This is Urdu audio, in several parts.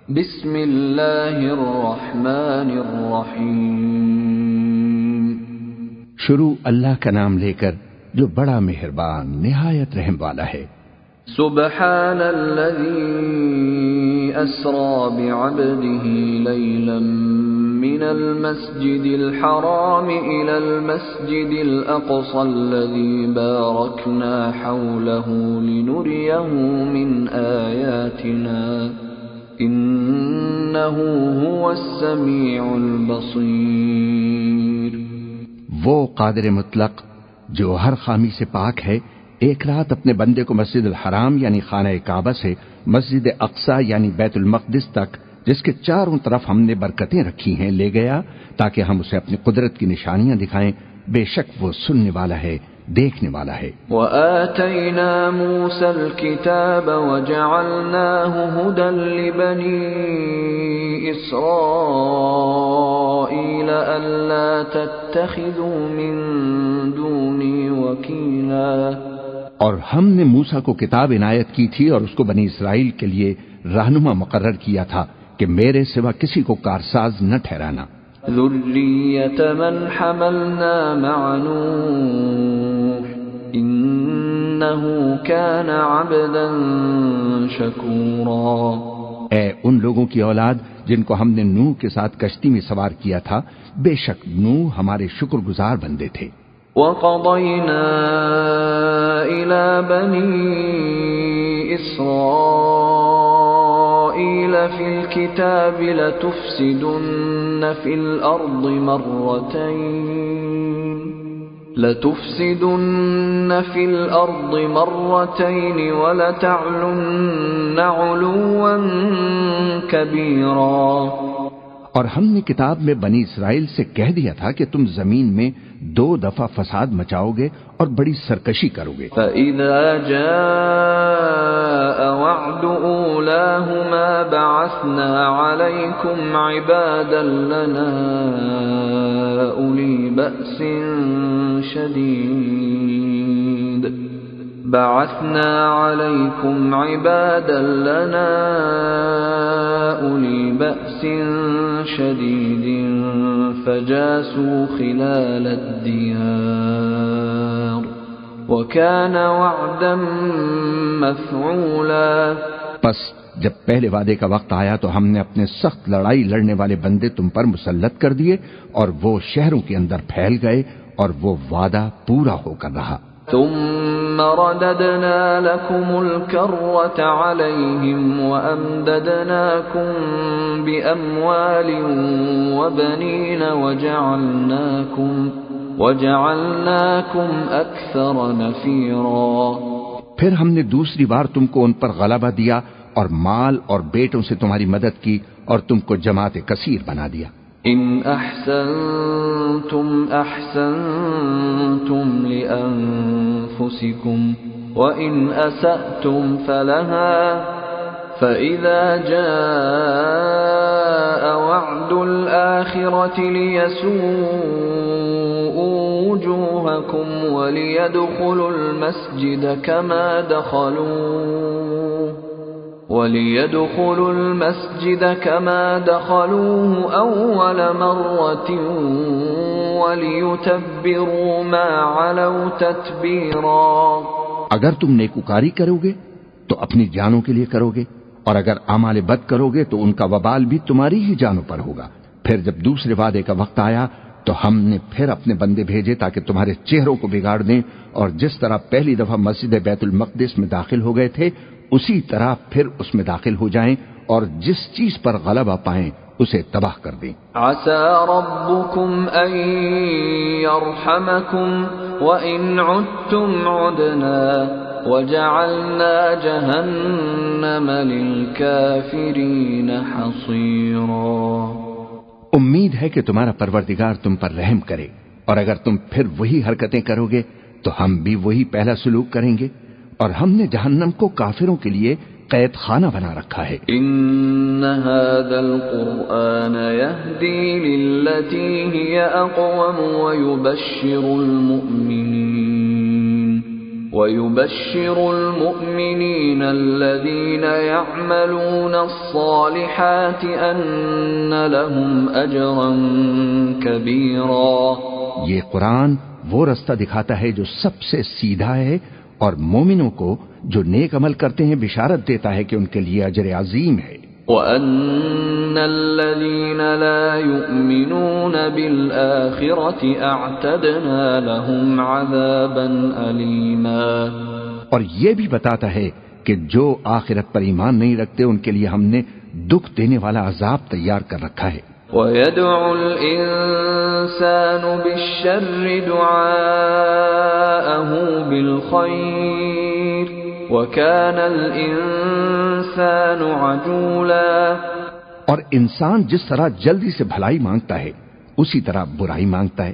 بسم اللہ الرحمن الرحیم۔ شروع اللہ کا نام لے کر جو بڑا مہربان نہایت رحم والا ہے۔ سبحان الذی اسری بعبده لیلا من المسجد الحرام الى المسجد الاقصى الذي باركنا حوله لنريه من آیاتنا انه هو السمیع البصیر۔ وہ قادر مطلق جو ہر خامی سے پاک ہے، ایک رات اپنے بندے کو مسجد الحرام یعنی خانہ کعبہ سے مسجد اقصی یعنی بیت المقدس تک، جس کے چاروں طرف ہم نے برکتیں رکھی ہیں، لے گیا تاکہ ہم اسے اپنی قدرت کی نشانیاں دکھائیں۔ بے شک وہ سننے والا ہے، دیکھنے والا ہے۔ وَآتَيْنَا مُوسَى الْكِتَابَ وَجَعَلْنَاهُ هُدًى لِبَنِي إِسْرَائِيلَ أَلَّا تَتَّخِذُوا مِن دُونِي وَكِيلًا۔ اور ہم نے موسیٰ کو کتاب عنایت کی تھی اور اس کو بنی اسرائیل کے لیے رہنما مقرر کیا تھا کہ میرے سوا کسی کو کارساز نہ ٹھہرانا۔ ذُرِّيَّةَ مَنْ حَمَلْنَا مَعَ نُوحٍ إِنَّهُ كَانَ عَبْدًا شَكُورًا۔ اے ان لوگوں کی اولاد جن کو ہم نے نوح کے ساتھ کشتی میں سوار کیا تھا، بے شک نوح ہمارے شکر گزار بندے تھے۔ وَقَضَيْنَا إِلَى بَنِي إِسْرَائِيلَ فِي الْكِتَابِ لَتُفْسِدُنَّ فِي الْأَرْضِ مَرَّتَيْنِ وَلَتَعْلُنَّ عُلُوًّا كَبِيرًا۔ اور ہم نے کتاب میں بنی اسرائیل سے کہہ دیا تھا کہ تم زمین میں 2 دفعہ فساد مچاؤ گے اور بڑی سرکشی کرو گے۔ فَإِذَا جَاءَ وَعْدُ أُولَاهُمَا بَعَثْنَا عَلَيْكُمْ عِبَادًا لَنَا أُولِي بَأْسٍ شَدِيدٍ فَجَاسُوا خِلَالَ الدِّيَارِ وَكَانَ وَعْدًا مَفْعُولًا۔ پس جب پہلے وعدے کا وقت آیا تو ہم نے اپنے سخت لڑائی لڑنے والے بندے تم پر مسلط کر دیے، اور وہ شہروں کے اندر پھیل گئے، اور وہ وعدہ پورا ہو کر رہا۔ ثم رددنا لكم الكرة عليهم وأمددناكم بأموال وبنين وجعلناكم أكثر نفيرا۔ پھر ہم نے دوسری بار تم کو ان پر غلبہ دیا اور مال اور بیٹوں سے تمہاری مدد کی اور تم کو جماعت کثیر بنا دیا۔ ان احسنتم احسنتم لانفسكم وان اسأتم فلها فاذا جاء وعد الاخرة ليسوءوا وجوهكم وليدخلوا المسجد كما دخلوه أول مرة وليتبروا ما علوا تتبيرا۔ اگر تم نیکوکاری کرو گے تو اپنی جانوں کے لیے کرو گے، اور اگر اعمال بد کرو گے تو ان کا وبال بھی تمہاری ہی جانوں پر ہوگا۔ پھر جب دوسرے وعدے کا وقت آیا تو ہم نے پھر اپنے بندے بھیجے تاکہ تمہارے چہروں کو بگاڑ دیں، اور جس طرح پہلی دفعہ مسجد بیت المقدس میں داخل ہو گئے تھے اسی طرح پھر اس میں داخل ہو جائیں، اور جس چیز پر غلبہ پائیں اسے تباہ کر دیں۔ عسى ربكم ان يرحمكم وان عدتم عدنا وجعلنا جهنم للكافرين حصيرا۔ امید ہے کہ تمہارا پروردگار تم پر رحم کرے، اور اگر تم پھر وہی حرکتیں کرو گے تو ہم بھی وہی پہلا سلوک کریں گے، اور ہم نے جہنم کو کافروں کے لیے قید خانہ بنا رکھا ہے۔ ان هذا القرآن يهدي للتي هي اقوم ويبشر المؤمنين وَيُبَشِّرُ الْمُؤْمِنِينَ الَّذِينَ يَعْمَلُونَ الصَّالِحَاتِ أَنَّ لَهُمْ أَجْرًا كَبِيرًا۔ یہ قرآن وہ رستہ دکھاتا ہے جو سب سے سیدھا ہے، اور مومنوں کو جو نیک عمل کرتے ہیں بشارت دیتا ہے کہ ان کے لیے اجر عظیم ہے۔ وَأَنَّ الَّذِينَ لَا يُؤْمِنُونَ بِالْآخِرَةِ أَعْتَدْنَا لَهُمْ عَذَابًا أَلِيمًا۔ اور یہ بھی بتاتا ہے کہ جو آخرت پر ایمان نہیں رکھتے ان کے لیے ہم نے دکھ دینے والا عذاب تیار کر رکھا ہے۔ وَيَدْعُ الْإِنسَانُ بِالشَّرِّ دُعَاءَهُ بِالْخَيْرِ وَكَانَ الْإِنسَانُ عَجُولًا۔ اور انسان جس طرح جلدی سے بھلائی مانگتا ہے اسی طرح برائی مانگتا ہے،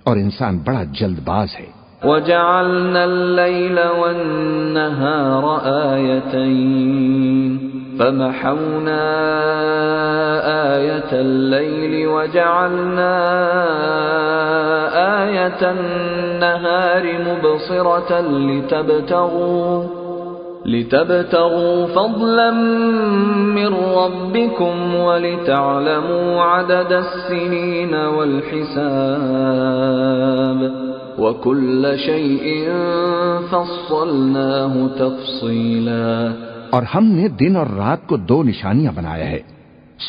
اور انسان بڑا جلد باز ہے۔ وَجَعَلْنَا اللَّيْلَ وَالنَّهَارَ آيَتَيْنِ فَمَحَوْنَا آيَةَ اللَّيْلِ وَجَعَلْنَا آيَةَ النَّهَارِ مُبْصِرَةً لِتَبْتَغُوا فَضْلًا مِّن رَّبِّكُمْ وَلِتَعْلَمُوا عَدَدَ السِّنِينَ وَالْحِسَابَ وَكُلَّ شَيْءٍ فَصَّلْنَاهُ تَفْصِيلًا۔ اور ہم نے دن اور رات کو دو نشانیاں بنایا ہے،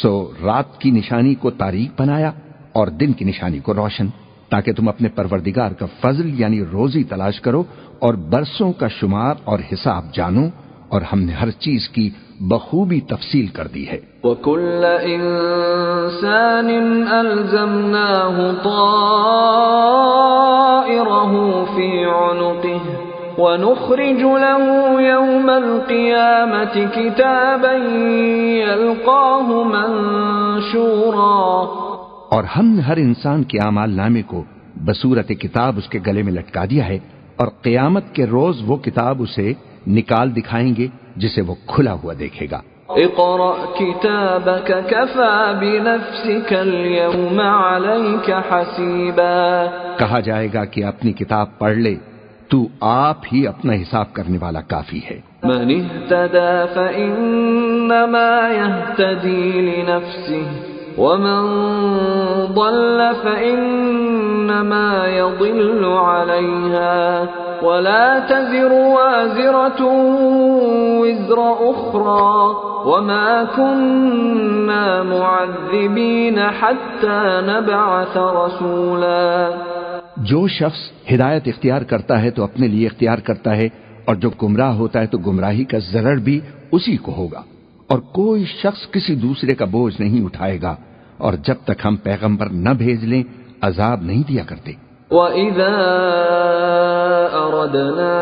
سو رات کی نشانی کو تاریک بنایا اور دن کی نشانی کو روشن، تاکہ تم اپنے پروردگار کا فضل یعنی روزی تلاش کرو اور برسوں کا شمار اور حساب جانو، اور ہم نے ہر چیز کی بخوبی تفصیل کر دی ہے۔ وَكُلَّ إِنسَانٍ أَلْزَمْنَاهُ طَائِرَهُ فِي عُنُقِهِ وَنُخْرِجُ لَهُ يَوْمَ الْقِيَامَةِ كِتَابًا يَلْقَاهُ مَنشُورًا۔ اور ہم نے ہر انسان کے اعمال نامے کو بصورت کتاب اس کے گلے میں لٹکا دیا ہے، اور قیامت کے روز وہ کتاب اسے نکال دکھائیں گے جسے وہ کھلا ہوا دیکھے گا۔ اقرأ كتابك كفى بنفسك اليوم عليك حسيبا۔ کہا جائے گا کہ اپنی کتاب پڑھ لے، تو آپ ہی اپنا حساب کرنے والا کافی ہے۔ من اهتدى فإنما يهتدي لنفسه ومن ضل فإنما يضل عليها ولا تزر وازرة وزر أخرى وما كنا معذبين حتى نبعث رسولا۔ جو شخص ہدایت اختیار کرتا ہے تو اپنے لیے اختیار کرتا ہے، اور جو گمراہ ہوتا ہے تو گمراہی کا ضرر بھی اسی کو ہوگا، اور کوئی شخص کسی دوسرے کا بوجھ نہیں اٹھائے گا، اور جب تک ہم پیغمبر نہ بھیج لیں عذاب نہیں دیا کرتے۔ وَإِذَا أَرَدْنَا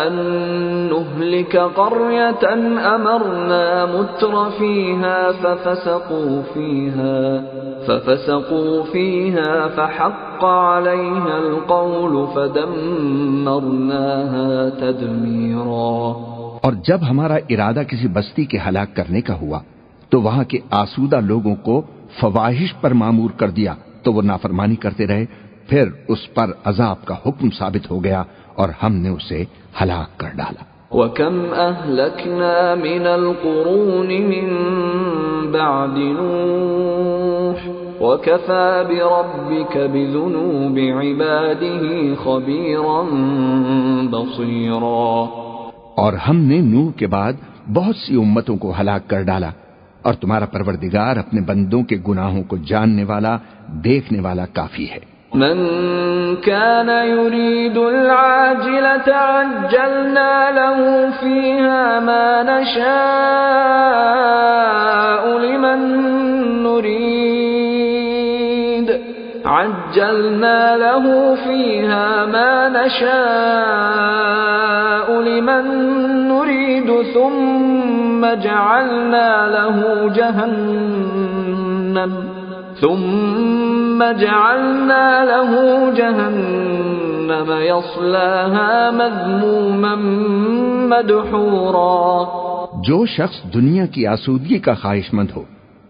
أَن نُّهْلِكَ قَرْيَةً أَمَرْنَا مُتْرَ فِيهَا فَفَسَقُوا فِيهَا فَحَقَّ عَلَيْهَا الْقَوْلُ فَدَمَّرْنَاهَا تَدْمِيرًا۔ اور جب ہمارا ارادہ کسی بستی کے ہلاک کرنے کا ہوا تو وہاں کے آسودہ لوگوں کو فواحش پر مامور کر دیا، تو وہ نافرمانی کرتے رہے، پھر اس پر عذاب کا حکم ثابت ہو گیا اور ہم نے اسے ہلاک کر ڈالا۔ وَكَمْ أَهْلَكْنَا مِنَ الْقُرُونِ مِنْ بَعْدِ نُوحٍ وَكَفَى بِرَبِّكَ بِذُنُوبِ عِبَادِهِ خَبِيرًا بَصِيرًا۔ اور ہم نے نوح کے بعد بہت سی امتوں کو ہلاک کر ڈالا، اور تمہارا پروردگار اپنے بندوں کے گناہوں کو جاننے والا، دیکھنے والا کافی ہے۔ من كان يريد العاجلة عجلنا له فيها ما نشاء لمن نريد عجلنا له فيها ما نشاء لمن نريد ثم جعلنا له جهنم يصلاها مذموما مدحورا۔ جو شخص دنیا کی آسودگی کا خواہش مند ہو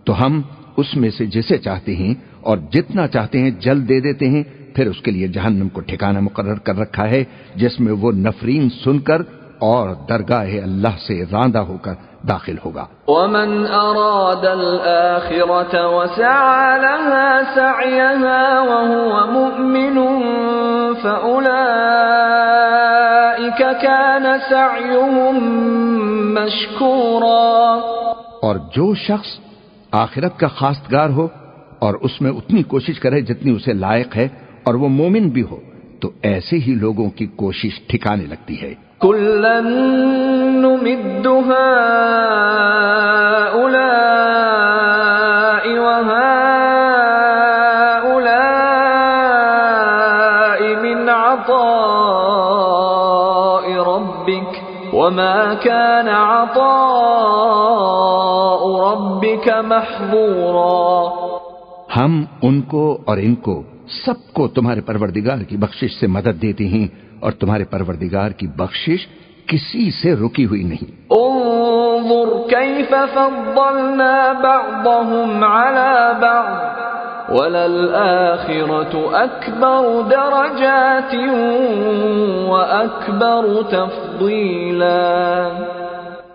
تو ہم اس میں سے جسے چاہتے ہیں اور جتنا چاہتے ہیں جلد دے دیتے ہیں، پھر اس کے لیے جہنم کو ٹھکانہ مقرر کر رکھا ہے جس میں وہ نفرین سن کر اور درگاہ اللہ سے راندہ ہو کر داخل ہوگا۔ ومن اراد الآخرة وسعى لها سعيها وهو مؤمن فأولئك كان سعيهم مشكورا، اور جو شخص آخرت کا خواستگار ہو اور اس میں اتنی کوشش کرے جتنی اسے لائق ہے اور وہ مومن بھی ہو تو ایسے ہی لوگوں کی کوشش ٹھکانے لگتی ہے۔ كلا نمد هؤلاء وهؤلاء من عطاء ربك وما كان عطاء ربك محظورا۔ ہم ان کو اور ان کو سب کو تمہارے پروردگار کی بخشش سے مدد دیتے ہیں اور تمہارے پروردگار کی بخشش کسی سے رکی ہوئی نہیں۔ انظر كيف فضلنا بعضهم على بعض وللآخرة أكبر درجات وأكبر تفضيلا۔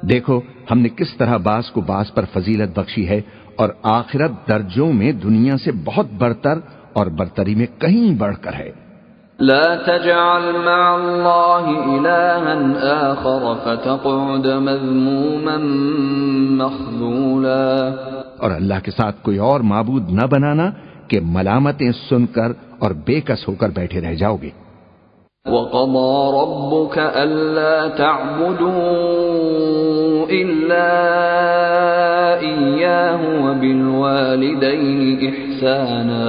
دیکھو ہم نے کس طرح بعض کو بعض پر فضیلت بخشی ہے اور آخرت درجوں میں دنیا سے بہت برتر اور برتری میں کہیں بڑھ کر ہے۔ لا تجعل مع الله إلها آخر فتقعد مذموما مخذولا، اور اللہ کے ساتھ کوئی اور معبود نہ بنانا کہ ملامتیں سن کر اور بے کس ہو کر بیٹھے رہ جاؤ گے۔ وقضى ربك ألا تعبدوا إلا إياه وبالوالدين إحسانا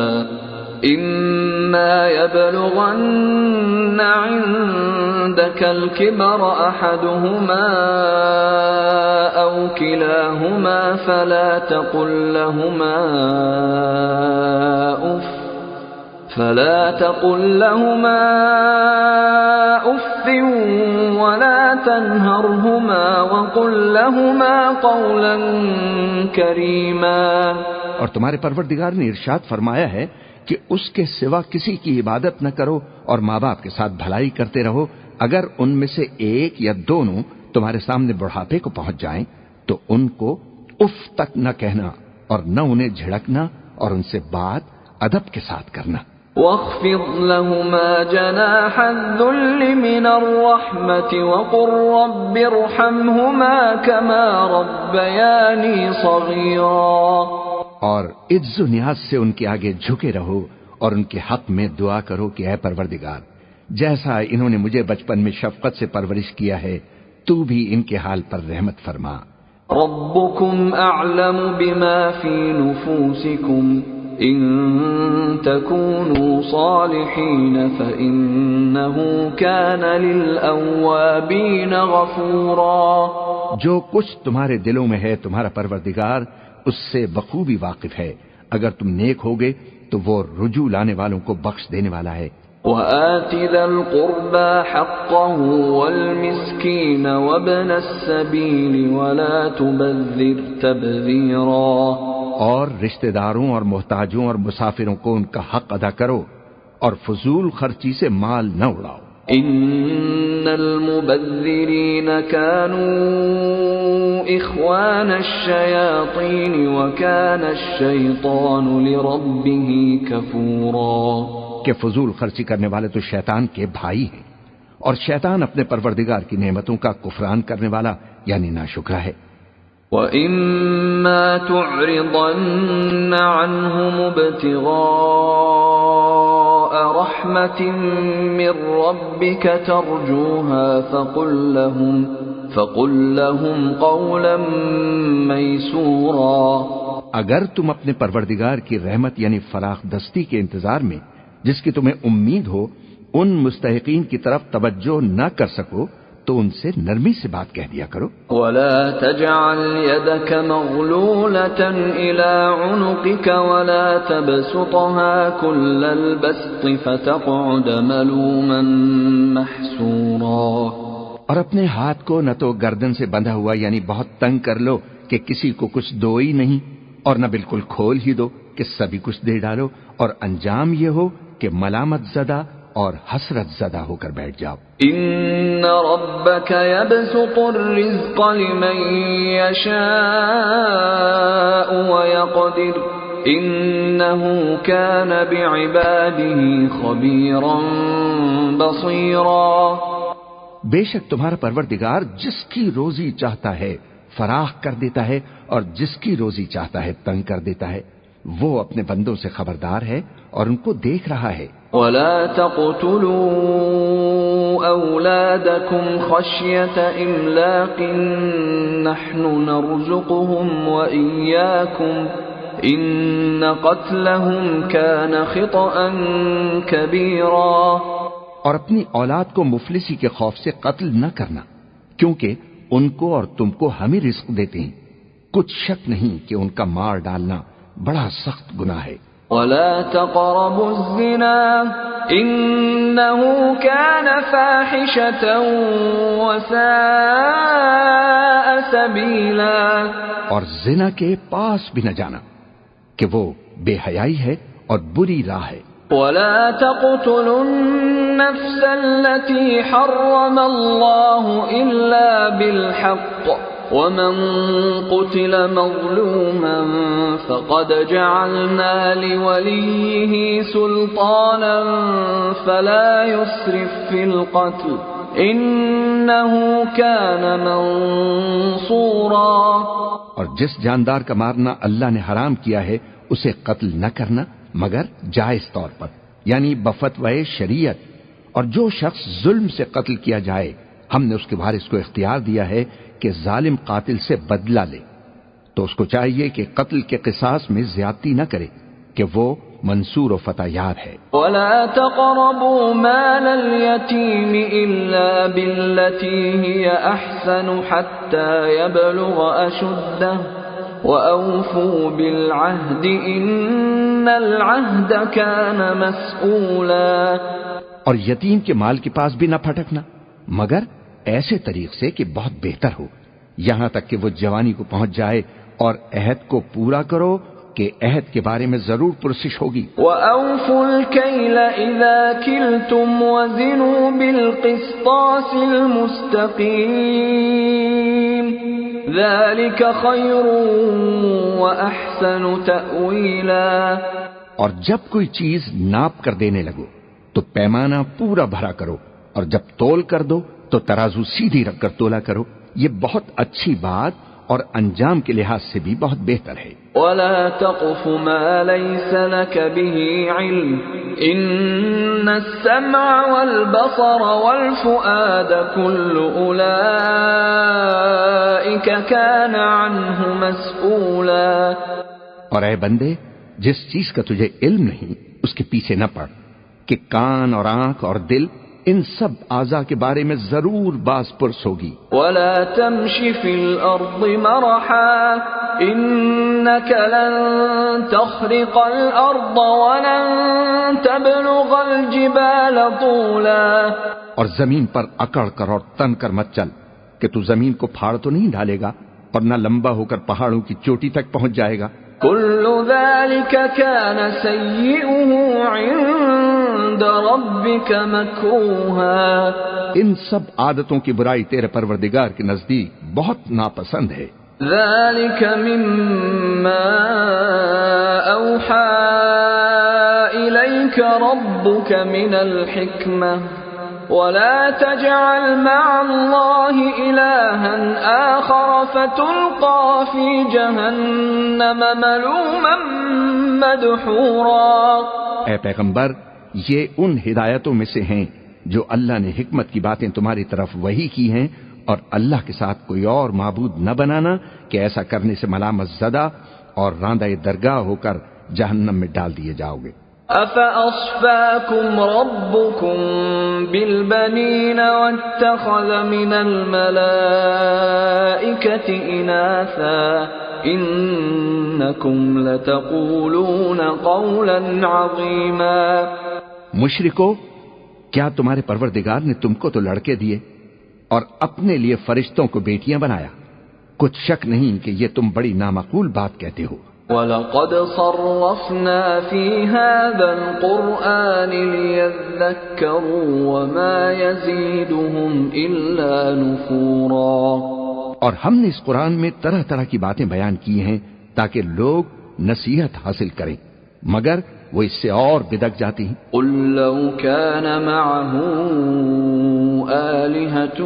إما يبلغن عندك الكبر أحدهما أو كلاهما فلا تقل لهما أف ولا تنهرهما وقل لهما قولا كريما۔ اور تمہارے پروردگار نے ارشاد فرمایا ہے کہ اس کے سوا کسی کی عبادت نہ کرو اور ماں باپ کے ساتھ بھلائی کرتے رہو، اگر ان میں سے ایک یا دونوں تمہارے سامنے بڑھاپے کو پہنچ جائیں تو ان کو اف تک نہ کہنا اور نہ انہیں جھڑکنا اور ان سے بات ادب کے ساتھ کرنا۔ واخفض لهما جناح الذل من الرحمة وقل رب ارحمهما كما ربياني صغيرا، اور عز و نیاز سے ان کے آگے جھکے رہو اور ان کے حق میں دعا کرو کہ اے پروردگار جیسا انہوں نے مجھے بچپن میں شفقت سے پرورش کیا ہے تو بھی ان کے حال پر رحمت فرما۔ ربكم اعلم بما في نفوسكم ان تكونوا صالحين فانه كان للاوابين غفورا، جو کچھ تمہارے دلوں میں ہے تمہارا پروردگار اس سے بخوبی واقف ہے، اگر تم نیک ہوگے تو وہ رجوع لانے والوں کو بخش دینے والا ہے۔ وآت ذا القربى حقه والمسكين وابن السبيل ولا تبذر تبذيرا، اور رشتہ داروں اور محتاجوں اور مسافروں کو ان کا حق ادا کرو اور فضول خرچی سے مال نہ اڑاؤ۔ ان المبذرین كانوا اخوان الشیاطین وكان الشیطان لربه کفورا، کہ فضول خرچی کرنے والے تو شیطان کے بھائی ہیں اور شیطان اپنے پروردگار کی نعمتوں کا کفران کرنے والا یعنی ناشکرا ہے۔ وَإِمَّا تُعْرِضَنَّ عَنْهُمُ ابْتِغَاءَ رَحْمَةٍ مِّن رَّبِّكَ تَرْجُوهَا فَقُل لَّهُمْ قَوْلًا مَّيْسُورًا، اگر تم اپنے پروردگار کی رحمت یعنی فراخ دستی کے انتظار میں جس کی تمہیں امید ہو ان مستحقین کی طرف توجہ نہ کر سکو تو ان سے نرمی سے بات کہہ دیا کرو۔ وَلَا تَجْعَلْ يَدَكَ مَغْلُولَةً إِلَىٰ عُنُقِكَ وَلَا تَبْسُطْهَا كُلَّ الْبَسْطِ فَتَقْعُدَ مَلُومًا مَّحْسُورًا، اور اپنے ہاتھ کو نہ تو گردن سے بندھا ہوا یعنی بہت تنگ کر لو کہ کسی کو کچھ دو ہی نہیں اور نہ بالکل کھول ہی دو، کہ سبھی کچھ دے ڈالو اور انجام یہ ہو کہ ملامت زدہ اور حسرت زدہ ہو کر بیٹھ جاؤ۔ ان ربک یبسط الرزق لمن یشاء ویقدر انه كان بعباده خبيرا بصيرا۔ بے شک تمہارا پروردگار جس کی روزی چاہتا ہے فراخ کر دیتا ہے اور جس کی روزی چاہتا ہے تنگ کر دیتا ہے، وہ اپنے بندوں سے خبردار ہے اور ان کو دیکھ رہا ہے۔ ولا تقتلوا أولادكم خشية إملاق نحن نرزقهم وإياكم إن قتلهم كان خطأ كبيرا۔ اور اپنی اولاد کو مفلسی کے خوف سے قتل نہ کرنا، کیونکہ ان کو اور تم کو ہم ہی رزق دیتے ہیں، کچھ شک نہیں کہ ان کا مار ڈالنا بڑا سخت گناہ ہے۔ ولا تقربوا الزنا إنه كان فاحشة وساء سبيلا۔ اور زنا کے پاس بھی نہ جانا کہ وہ بے حیائی ہے اور بری راہ ہے۔ ولا تقتلوا النفس التي حرم الله إلا بالحق ومن قتل مظلوما فقد جعلنا لوليه سلطانا فلا يسرف في القتل إنه كان منصورا۔ اور جس جاندار کا مارنا اللہ نے حرام کیا ہے اسے قتل نہ کرنا مگر جائز طور پر، یعنی بفتوائے شریعت، اور جو شخص ظلم سے قتل کیا جائے ہم نے اس کے وارث کو اختیار دیا ہے کہ ظالم قاتل سے بدلہ لے، تو اس کو چاہیے کہ قتل کے قصاص میں زیادتی نہ کرے کہ وہ منصور و فتح یاب ہے۔ ولا تقربوا مال اليتيم إلا بالتي هي أحسن حتى يبلغ أشده وأوفوا بالعهد إن العهد كان مسؤولا۔ اور یتیم کے مال کے پاس بھی نہ پھٹکنا مگر ایسے طریق سے کہ بہت بہتر ہو، یہاں تک کہ وہ جوانی کو پہنچ جائے، اور عہد کو پورا کرو کہ عہد کے بارے میں ضرور پرسش ہوگی۔ وَأَوْفُوا الْكَيْلَ إِذَا كِلْتُمْ وَزِنُوا بِالْقِسْطَاسِ الْمُسْتَقِيمِ ذَلِكَ خَيْرٌ وَأَحْسَنُ تَأْوِيلًا۔ اور جب کوئی چیز ناپ کر دینے لگو تو پیمانہ پورا بھرا کرو، اور جب تول کر دو تو ترازو سیدھی رکھ کر تولا کرو، یہ بہت اچھی بات اور انجام کے لحاظ سے بھی بہت بہتر ہے۔ وَلَا تَقْفُ مَا لَيْسَ لَكَ بِهِ عِلْمٌ إِنَّ السَّمْعَ وَالْبَصَرَ وَالْفُؤَادَ كُلُّ أُولَئِكَ كَانَ عَنْهُ مَسْئُولًا۔ اور اے بندے، جس چیز کا تجھے علم نہیں اس کے پیچھے نہ پڑ کہ کان اور آنکھ اور دل ان سب اعضاء کے بارے میں ضرور باز پرس ہوگی۔ وَلَا تَمْشِ فِي الْأَرْضِ مَرَحًا إِنَّكَ لَن تَخْرِقَ الْأَرْضَ وَلَن تَبْلُغَ الْجِبَالَ طُولًا۔ اور زمین پر اکڑ کر اور تن کر مت چل کہ تو زمین کو پھاڑ تو نہیں ڈالے گا اور نہ لمبا ہو کر پہاڑوں کی چوٹی تک پہنچ جائے گا۔ كل ذلك كان سيئه عند ربك مكروها۔ ان سب عادتوں کی برائی تیرے پروردگار کے نزدیک بہت ناپسند ہے۔ ذلك مما أوحى إليك ربك من الحكمة ولا تجعل مع الله إلها آخر فتلقى في جهنم ملوما مدحورا۔ اے پیغمبر، یہ ان ہدایتوں میں سے ہیں جو اللہ نے حکمت کی باتیں تمہاری طرف وحی کی ہیں، اور اللہ کے ساتھ کوئی اور معبود نہ بنانا کہ ایسا کرنے سے ملامت زدہ اور راندہ درگاہ ہو کر جہنم میں ڈال دیے جاؤ گے۔ أَفَأَصْفَاكُمْ رَبُّكُمْ بِالْبَنِينَ وَاتَّخَذَ مِنَ الْمَلَائِكَةِ إِنَاثًا إِنَّكُمْ لَتَقُولُونَ قَوْلًا عَظِيمًا۔ مشرکو، کیا تمہارے پروردگار نے تم کو تو لڑکے دیے اور اپنے لیے فرشتوں کو بیٹیاں بنایا؟ کچھ شک نہیں کہ یہ تم بڑی نامعقول بات کہتے ہو۔ وَلَقَدْ صَرَّفْنَا فِي هَذَا الْقُرْآنِ لِيَذَّكَّرُوا وَمَا يَزِيدُهُمْ إِلَّا نُفُورًا، اور ہم نے اس قرآن میں طرح طرح کی باتیں بیان کی ہیں تاکہ لوگ نصیحت حاصل کریں، مگر وہ اس سے اور بدک جاتی ہیں۔ قُلْ لَوْ كَانَ مَعَهُ آلِهَةٌ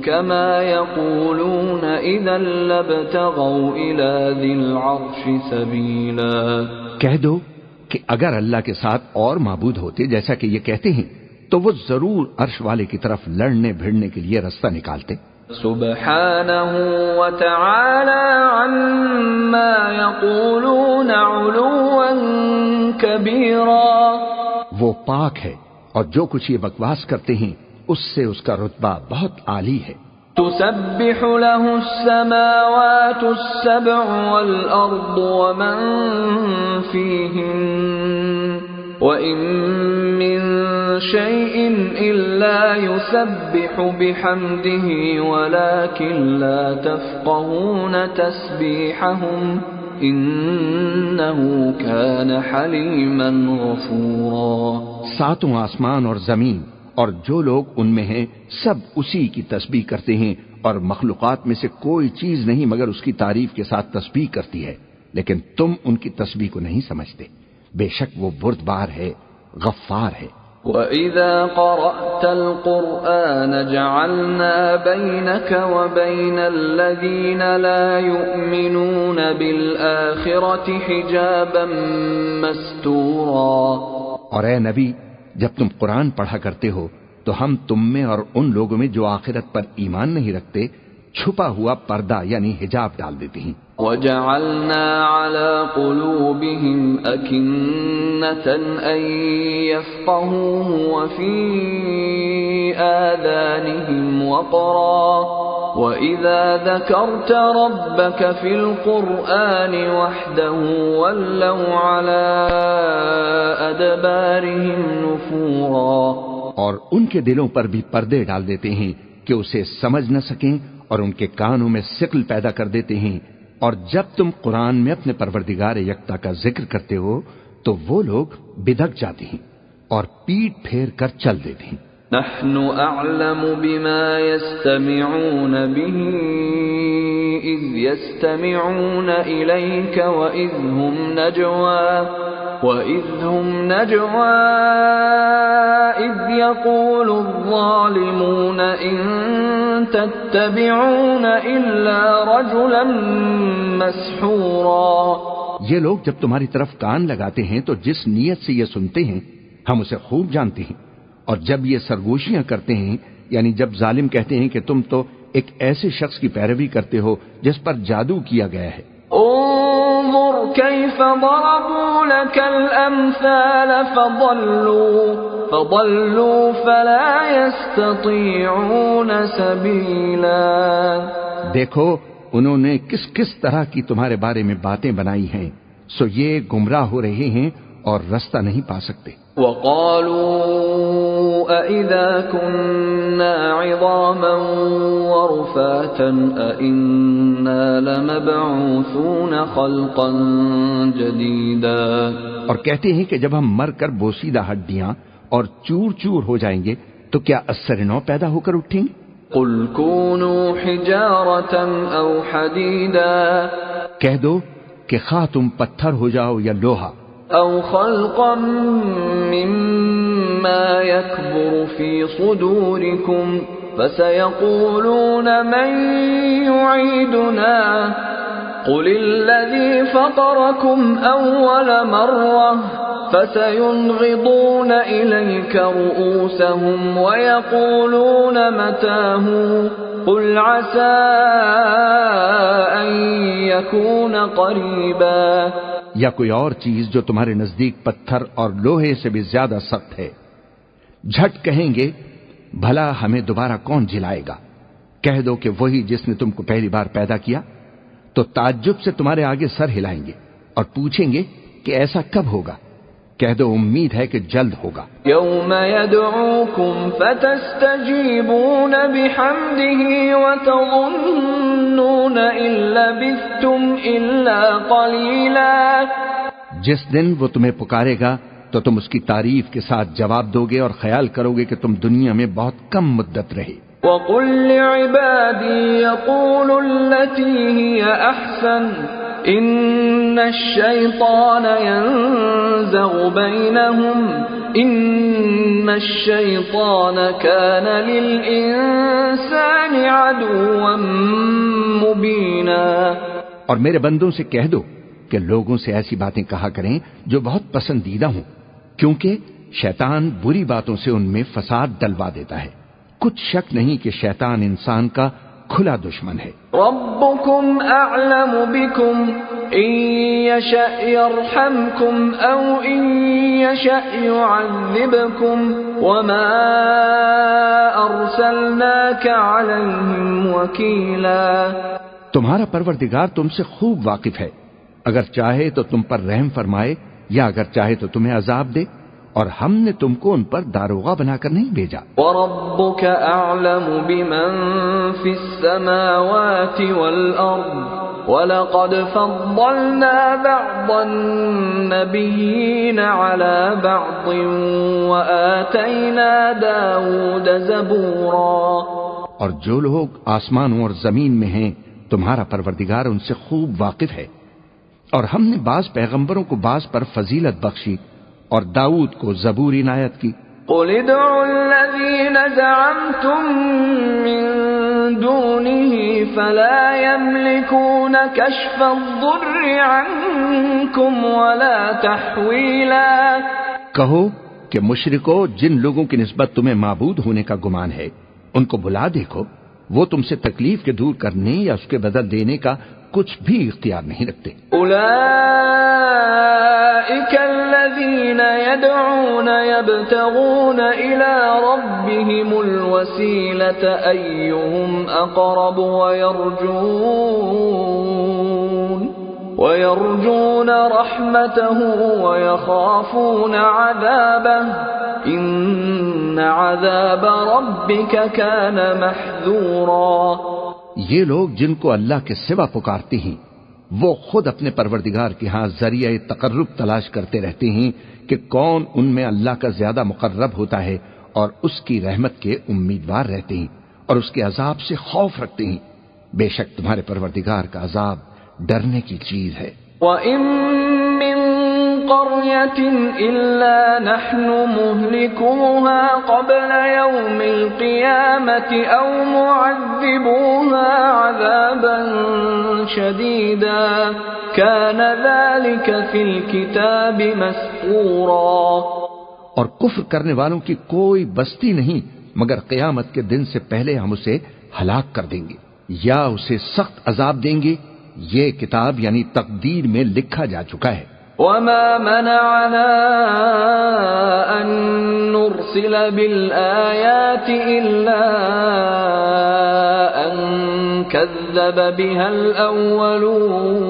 كَمَا يَقُولُونَ إِذًا لَابْتَغَوْا إِلَى ذِي الْعَرْشِ سَبِيلًا، کہہ دو کہ اگر اللہ کے ساتھ اور معبود ہوتے جیسا کہ یہ کہتے ہیں تو وہ ضرور عرش والے کی طرف لڑنے بھیڑنے کے لیے رستہ نکالتے۔ سبحانه وتعالى عما يقولون علوا كبيرا، وہ پاک ہے اور جو کچھ یہ بکواس کرتے ہیں اس سے اس کا رتبہ بہت عالی ہے۔ تسبح له السماوات السبع والأرض ومن فيهن وَإِن مِّن شَيْءٍ إِلَّا يُسَبِّحُ بِحَمْدِهِ وَلَكِن لَّا تَفْقَهُونَ تَسْبِيحَهُمْ إِنَّهُ كَانَ حَلِيمًا غَفُورًا۔ ساتوں آسمان اور زمین اور جو لوگ ان میں ہیں سب اسی کی تسبیح کرتے ہیں، اور مخلوقات میں سے کوئی چیز نہیں مگر اس کی تعریف کے ساتھ تسبیح کرتی ہے، لیکن تم ان کی تسبیح کو نہیں سمجھتے۔ بے شک وہ بردبار ہے، غفار ہے۔ وَإِذَا قَرَأْتَ الْقُرْآنَ جَعَلْنَا بَيْنَكَ وَبَيْنَ الَّذِينَ لَا يُؤْمِنُونَ بِالْآخِرَةِ حِجَابًا مَسْتُورًا۔ اور اے نبی، جب تم قرآن پڑھا کرتے ہو تو ہم تم میں اور ان لوگوں میں جو آخرت پر ایمان نہیں رکھتے چھپا ہوا پردہ یعنی حجاب ڈال دیتے ہیں۔ وَجَعَلْنَا عَلَى قُلُوبِهِمْ أَكِنَّةً أَن يَفْقَهُوهُ وَفِي آذَانِهِمْ وَقْرًا وَإِذَا ذَكَرْتَ رَبَّكَ فِي الْقُرْآنِ وَحْدَهُ وَلَّوْا عَلَى أَدْبَارِهِمْ نُفُورًا، اور ان کے دلوں پر بھی پردے ڈال دیتے ہیں کہ اسے سمجھ نہ سکیں، اور ان کے کانوں میں ثقل پیدا کر دیتے ہیں، اور جب تم قرآن میں اپنے پروردگار یکتا کا ذکر کرتے ہو تو وہ لوگ بدک جاتے ہیں اور پیٹ پھیر کر چل دیتے ہیں۔ نحن اعلم بما يستمعون به اذ يستمعون اليك واذ هم نجوى اذ يقول الظالمون ان تتبعون الا رجلا مسحورا۔ یہ لوگ جب تمہاری طرف کان لگاتے ہیں تو جس نیت سے یہ سنتے ہیں ہم اسے خوب جانتے ہیں، اور جب یہ سرگوشیاں کرتے ہیں یعنی جب ظالم کہتے ہیں کہ تم تو ایک ایسے شخص کی پیروی کرتے ہو جس پر جادو کیا گیا ہے۔ انظر كيف ضربوا لك الامثال فضلوا فلا يستطيعون سبيلا۔ دیکھو انہوں نے کس کس طرح کی تمہارے بارے میں باتیں بنائی ہیں، سو یہ گمراہ ہو رہے ہیں اور رستہ نہیں پا سکتے۔ وَقَالُوا أَإِذَا كُنَّا عِظَامًا وَرُفَاتًا أَإِنَّا لَمَبْعُوثُونَ خَلْقًا جَدِيدًا، اور کہتے ہیں کہ جب ہم مر کر بوسیدہ ہڈیاں اور چور چور ہو جائیں گے تو کیا اثر نو پیدا ہو کر اٹھیں گے؟ قُلْ كُونُوا حِجَارَةً أَوْ حَدِيدًا، کہہ دو کہ خواہ تم پتھر ہو جاؤ یا لوہا، أَوْ خَلْقًا مِّمَّا يَكْبُرُ فِي صُدُورِكُمْ فَسَيَقُولُونَ مَن يُعِيدُنَا قُلِ الَّذِي فَطَرَكُمْ أَوَّلَ مَرَّةٍ فَسَيُنْغِضُونَ إِلَيْكَ رُؤُوسَهُمْ وَيَقُولُونَ مَتَىٰ هُوَ قُلْ عَسَىٰ أَن يَكُونَ قَرِيبًا، یا کوئی اور چیز جو تمہارے نزدیک پتھر اور لوہے سے بھی زیادہ سخت ہے۔ جھٹ کہیں گے بھلا ہمیں دوبارہ کون جلائے گا؟ کہہ دو کہ وہی جس نے تم کو پہلی بار پیدا کیا، تو تعجب سے تمہارے آگے سر ہلائیں گے اور پوچھیں گے کہ ایسا کب ہوگا؟ کہہ دو امید ہے کہ جلد ہوگا۔ یوم یدعوکم فتستجیبون بحمده وتظنون ان لبثتم الا قلیلا، جس دن وہ تمہیں پکارے گا تو تم اس کی تعریف کے ساتھ جواب دو گے اور خیال کرو گے کہ تم دنیا میں بہت کم مدت رہے۔ وَقُلْ لِعِبَادِي يَقُولُوا الَّتِي هِيَ أَحْسَنُ إِنَّ الشَّيْطَانَ يَنزَغُ بَيْنَهُمْ إِنَّ الشَّيْطَانَ كَانَ لِلْإِنسَانِ عَدُوًّا مُبِينًا۔ اور میرے بندوں سے کہہ دو کہ لوگوں سے ایسی باتیں کہا کریں جو بہت پسندیدہ ہوں، کیونکہ شیطان بری باتوں سے ان میں فساد ڈلوا دیتا ہے۔ کچھ شک نہیں کہ شیطان انسان کا کھلا دشمن ہے۔ ربکم اعلم بکم ان یشأ یرحمکم او ان یشأ یعذبکم وما ارسلناک علیہم وکیلا۔ تمہارا پروردگار تم سے خوب واقف ہے، اگر چاہے تو تم پر رحم فرمائے یا اگر چاہے تو تمہیں عذاب دے، اور ہم نے تم کو ان پر داروغہ بنا کر نہیں بھیجا۔ وَرَبُّكَ أَعْلَمُ بِمَن فِي السَّمَاوَاتِ وَالْأَرْضِ وَلَقَدْ فَضَّلْنَا بَعْضَ النَّبِيِّينَ عَلَى بَعْضٍ وَآتَيْنَا دَاوُودَ زَبُورًا۔ اور جو لوگ آسمانوں اور زمین میں ہیں تمہارا پروردگار ان سے خوب واقف ہے، اور ہم نے بعض پیغمبروں کو بعض پر فضیلت بخشی اور داؤد کو زبور عنایت کی۔ قُلِ ادْعُوا الَّذِينَ زَعَمْتُم مِّن دُونِهِ فَلَا يَمْلِكُونَ كَشْفَ الضُّرِّ عَنكُمْ وَلَا تَحْوِيلًا۔ کہو کہ مشرکو، جن لوگوں کی نسبت تمہیں معبود ہونے کا گمان ہے ان کو بلا دیکھو، وہ تم سے تکلیف کے دور کرنے یا اس کے بدل دینے کا کچھ بھی اختیار نہیں رکھتے۔ اولئک الذین یدعون یبتغون الی ربهم الوسیلۃ ایہم اقرب ویرجون رحمته ویخافون عذابه ان عذاب ربک کان محذورا۔ یہ لوگ جن کو اللہ کے سوا پکارتے ہیں وہ خود اپنے پروردگار کے ہاں ذریعہ تقرب تلاش کرتے رہتے ہیں کہ کون ان میں اللہ کا زیادہ مقرب ہوتا ہے، اور اس کی رحمت کے امیدوار رہتے ہیں اور اس کے عذاب سے خوف رکھتے ہیں۔ بے شک تمہارے پروردگار کا عذاب ڈرنے کی چیز ہے۔ وَإِن مِّن قَرْيَةٍ إِلَّا نَحْنُ مُهْلِكُوهَا قَبْلَ يَوْمِ الْقِيَامَةِ أَوْ مُعَذِّبُوهَا عَذَابًا شَدِيدًا كَانَ ذَلِكَ فِي الْكِتَابِ مَسْطُورًا۔ اور کفر کرنے والوں کی کوئی بستی نہیں مگر قیامت کے دن سے پہلے ہم اسے ہلاک کر دیں گے یا اسے سخت عذاب دیں گے، یہ کتاب یعنی تقدیر میں لکھا جا چکا ہے۔ وَمَا مَنَعَنَا أَن نُرْسِلَ بِالْآيَاتِ إِلَّا أَن كَذَّبَ بِهَا الْأَوَّلُونَ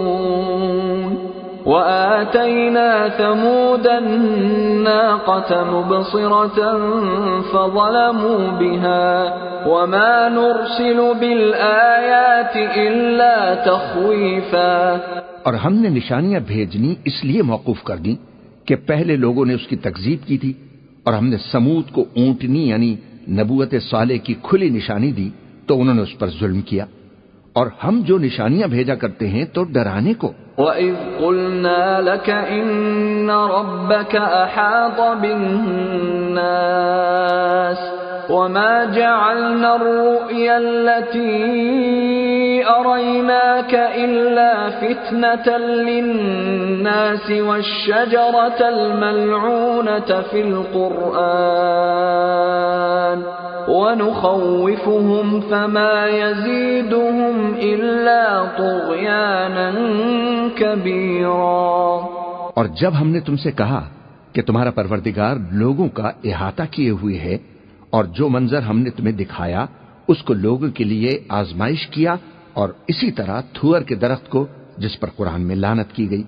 وَآتَيْنَا ثَمُودَ النَّاقَةَ مُبْصِرَةً فَظَلَمُوا بِهَا وَمَا نُرْسِلُ بِالْآيَاتِ إِلَّا تَخْوِيفًا۔ اور ہم نے نشانیاں بھیجنی اس لیے موقوف کر دیں کہ پہلے لوگوں نے اس کی تکذیب کی تھی، اور ہم نے سمود کو اونٹنی یعنی نبوت صالح کی کھلی نشانی دی تو انہوں نے اس پر ظلم کیا، اور ہم جو نشانیاں بھیجا کرتے ہیں تو ڈرانے کو۔ وَإِذْ قُلْنَا لَكَ إِنَّ رَبَّكَ أَحَاطَ بِالنَّاسِ وَمَا جَعَلْنَا الرُّؤْيَا الَّتِي أَرَيْنَاكَ إِلَّا فِتْنَةً لِلنَّاسِ وَالشَّجَرَةَ الْمَلْعُونَةَ فِي الْقُرْآنِ وَنُخَوِّفُهُمْ فَمَا يَزِيدُهُمْ إِلَّا طُغْيَانًا كَبِيرًا۔ اور جب ہم نے تم سے کہا کہ تمہارا پروردگار لوگوں کا احاطہ کیے ہوئے ہے، اور جو منظر ہم نے تمہیں دکھایا اس کو لوگوں کے لیے آزمائش کیا، اور اسی طرح تھور کے درخت کو جس پر قرآن میں لعنت کی گئی،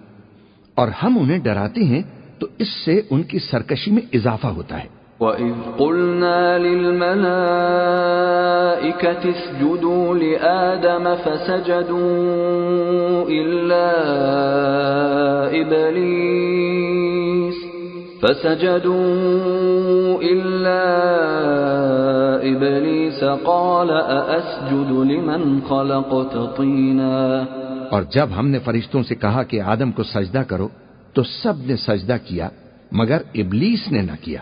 اور ہم انہیں ڈراتے ہیں تو اس سے ان کی سرکشی میں اضافہ ہوتا ہے۔ وَإِذْ قُلْنَا لِلْمَلَائِكَةِ اسْجُدُوا لِآدَمَ فَسَجَدُوا إِلَّا إِبْلِيسَ قَالَ أَأَسْجُدُ لِمَنْ خَلَقْتَ طِينًا۔ اور جب ہم نے فرشتوں سے کہا کہ آدم کو سجدہ کرو تو سب نے سجدہ کیا مگر ابلیس نے نہ کیا،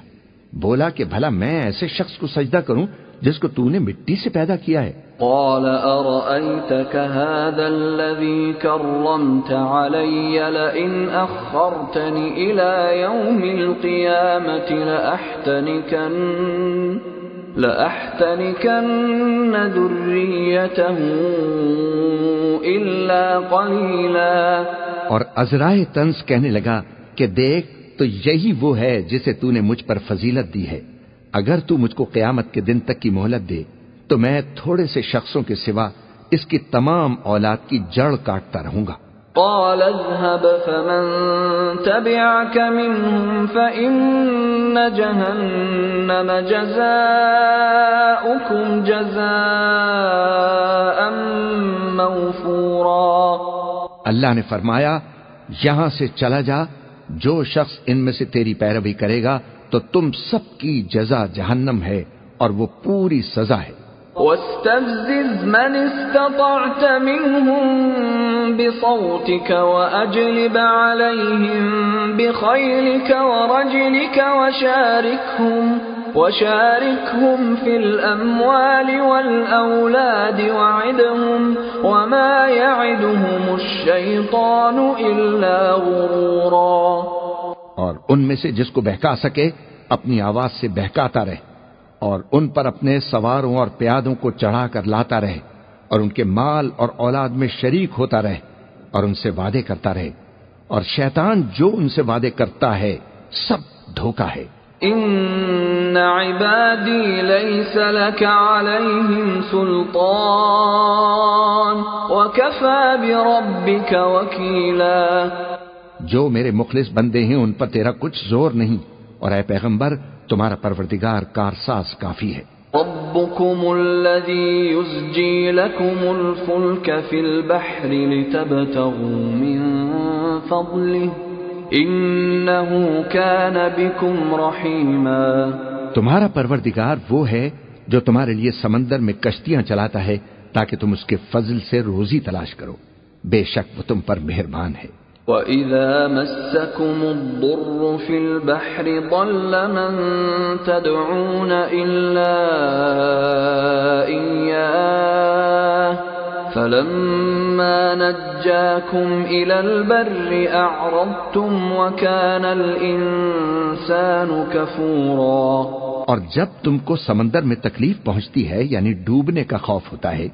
بولا کہ بھلا میں ایسے شخص کو سجدہ کروں جس کو تو نے مٹی سے پیدا کیا ہے۔ قال أرأيتك هذا الذي كرمت علي لئن أخرتني إلى يوم القيامة لأحتنكن ذريته إلا قليلا۔ اور عذرائے طنز کہنے لگا کہ دیکھ تو یہی وہ ہے جسے تو نے مجھ پر فضیلت دی ہے، اگر تو مجھ کو قیامت کے دن تک کی مہلت دے تو میں تھوڑے سے شخصوں کے سوا اس کی تمام اولاد کی جڑ کاٹتا رہوں گا۔ قال اذهب فمن تبعك منهم فإن جهنم جزاؤكم جزاء موفورا۔ اللہ نے فرمایا یہاں سے چلا جا، جو شخص ان میں سے تیری پیروی کرے گا تو تم سب کی جزا جہنم ہے اور وہ پوری سزا ہے۔ واستفزز من استطعت منهم بصوتك وأجلب عليهم بخيلك ورجلك وشاركهم في الأموال والأولاد وعدهم وما يعدهم الشيطان إلا غرورا۔ اور ان میں سے جس کو بہکا سکے اپنی آواز سے بہکاتا رہے، اور ان پر اپنے سواروں اور پیادوں کو چڑھا کر لاتا رہے، اور ان کے مال اور اولاد میں شریک ہوتا رہے، اور ان سے وعدے کرتا رہے، اور شیطان جو ان سے وعدے کرتا ہے سب دھوکا ہے۔ ان عبادی لیس لک علیہم سلطان وکفی بربک وکیلا۔ جو میرے مخلص بندے ہیں ان پر تیرا کچھ زور نہیں، اور اے پیغمبر تمہارا پروردگار کارساز کافی ہے۔ ربکم الذی یزجی لکم الفلک فی البحر لتبتغوا من فضلہ انہ کان بکم رحیما۔ تمہارا پروردگار وہ ہے جو تمہارے لیے سمندر میں کشتیاں چلاتا ہے تاکہ تم اس کے فضل سے روزی تلاش کرو، بے شک وہ تم پر مہربان ہے۔ وَإِذَا مَسَّكُمُ الضُّرُّ فِي الْبَحْرِ ضَلَّ مَن تَدْعُونَ إِلَّا إِيَّاهُ فَلَمَّا نَجَّاكُمْ إِلَى الْبَرِّ أَعْرَضْتُمْ وَكَانَ الْإِنسَانُ كَفُورًا۔ اور جب تم کو سمندر میں تکلیف پہنچتی ہے یعنی ڈوبنے کا خوف ہوتا ہے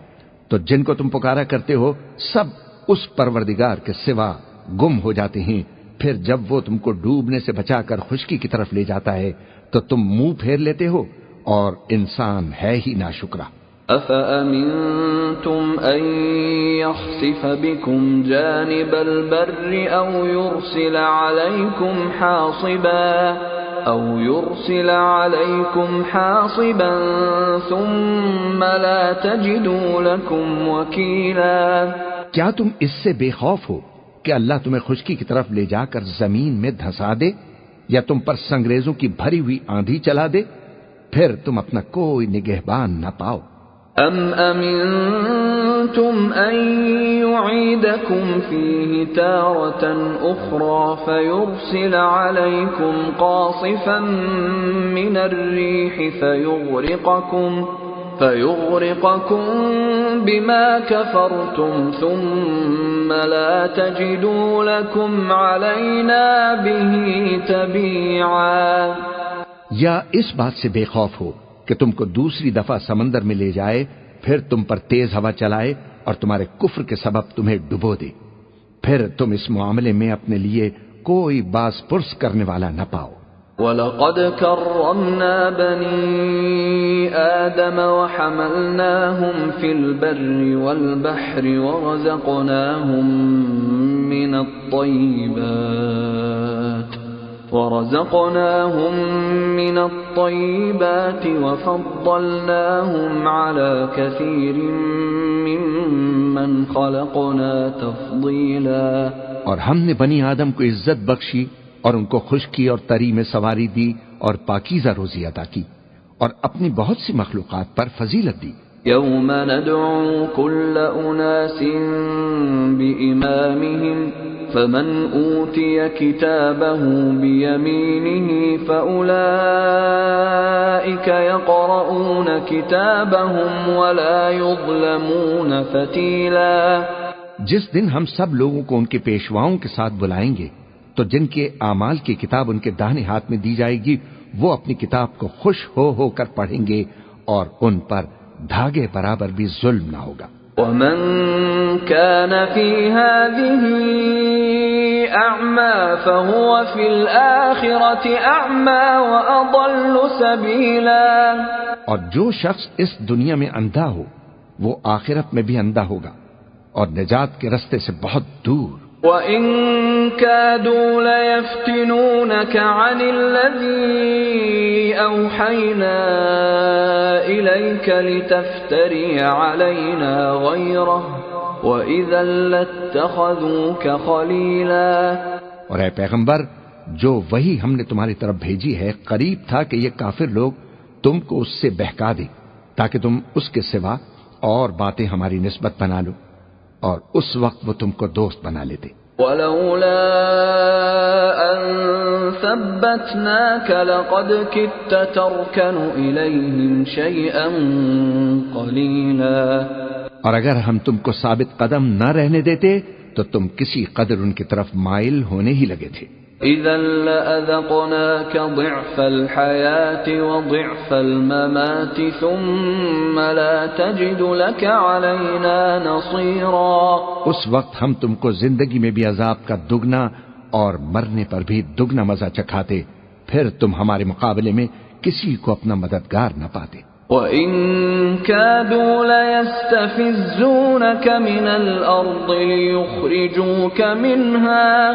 تو جن کو تم پکارا کرتے ہو سب اس پروردگار کے سوا گم ہو جاتے ہیں، پھر جب وہ تم کو ڈوبنے سے بچا کر خشکی کی طرف لے جاتا ہے تو تم منہ پھیر لیتے ہو، اور انسان ہے ہی ناشکرا۔ أَفَأَمِنْتُمْ أَنْ يَخْسِفَ بِكُمْ جَانِبَ الْبَرِّ أَوْ يُرْسِلَ عَلَيْكُمْ حَاصِبًا ثُمَّ لَا تَجِدُوا لَكُمْ وَكِيلًا۔ کیا تم اس سے بے خوف ہو کہ اللہ تمہیں خشکی کی طرف لے جا کر زمین میں دھسا دے، یا تم پر سنگریزوں کی بھری ہوئی آندھی چلا دے، پھر تم اپنا کوئی نگہبان نہ پاؤ۔ ام امنتم ان يعيدكم فيه تارة اخرى فيرسل عليكم قاصفا من الريح فيغرقكم بما كفرتم ثم لا تجدوا لكم علينا به تبيعا۔ یا اس بات سے بے خوف ہو کہ تم کو دوسری دفعہ سمندر میں لے جائے، پھر تم پر تیز ہوا چلائے اور تمہارے کفر کے سبب تمہیں ڈبو دے، پھر تم اس معاملے میں اپنے لیے کوئی باز پرس کرنے والا نہ پاؤ۔ وَلَقَدْ كَرَّمْنَا بَنِي آدَمَ وَحَمَلْنَاهُمْ فِي الْبَرِّ وَالْبَحْرِ وَرَزَقْنَاهُمْ مِنَ الطَّيِّبَاتِ ورزقناهم من الطيبات وفضلناهم على كثير ممن خلقنا تفضيلا۔ اور ہم نے بنی آدم کو عزت بخشی اور ان کو خشکی اور تری میں سواری دی اور پاکیزہ روزی عطا کی اور اپنی بہت سی مخلوقات پر فضیلت دی۔ یوم ندعو کل اناس بإمامهم فمن اوتی کتابه بیمینه فأولئک یقرؤون کتابهم ولا یظلمون فتیلا۔ جس دن ہم سب لوگوں کو ان کے پیشواؤں کے ساتھ بلائیں گے تو جن کے اعمال کی کتاب ان کے داہنے ہاتھ میں دی جائے گی وہ اپنی کتاب کو خوش ہو کر پڑھیں گے اور ان پر دھاگے برابر بھی ظلم نہ ہوگا۔ ومن كان في هذه أعمى فهو في الآخرة أعمى وأضل سبيلا۔ اور جو شخص اس دنیا میں اندھا ہو وہ آخرت میں بھی اندھا ہوگا اور نجات کے رستے سے بہت دور۔ وَإِن كَادُوا لَيَفْتِنُونَكَ عَنِ الَّذِي أَوْحَيْنَا إِلَيْكَ لِتَفْتَرِيَ عَلَيْنَا غَيْرَهُ وَإِذًا لَاتَّخَذُوكَ خَلِيلًا۔ اور اے پیغمبر، جو وہی ہم نے تمہاری طرف بھیجی ہے قریب تھا کہ یہ کافر لوگ تم کو اس سے بہکا دیں تاکہ تم اس کے سوا اور باتیں ہماری نسبت بنا لو، اور اس وقت وہ تم کو دوست بنا لیتے۔ وَلَوْلَا أَن ثَبَّتْنَاكَ لَقَدْ كِدتَّ تَرْكَنُ إِلَيْهِمْ شَيْئًا قَلِيلًا۔ اور اگر ہم تم کو ثابت قدم نہ رہنے دیتے تو تم کسی قدر ان کی طرف مائل ہونے ہی لگے تھے۔ إِذًا لَأَذَقْنَاكَ ضِعْفَ الْحَيَاةِ وَضِعْفَ الْمَمَاتِ ثُمَّ لَا تَجِدُ لَكَ عَلَيْنَا نَصِيرًا۔ اس وقت ہم تم کو زندگی میں بھی عذاب کا دگنا اور مرنے پر بھی دگنا مزہ چکھاتے، پھر تم ہمارے مقابلے میں کسی کو اپنا مددگار نہ پاتے۔ وَإِن كَادُوا لَيَسْتَفِزُّونَكَ مِنَ الْأَرْضِ لِيُخْرِجُوكَ مِنْهَا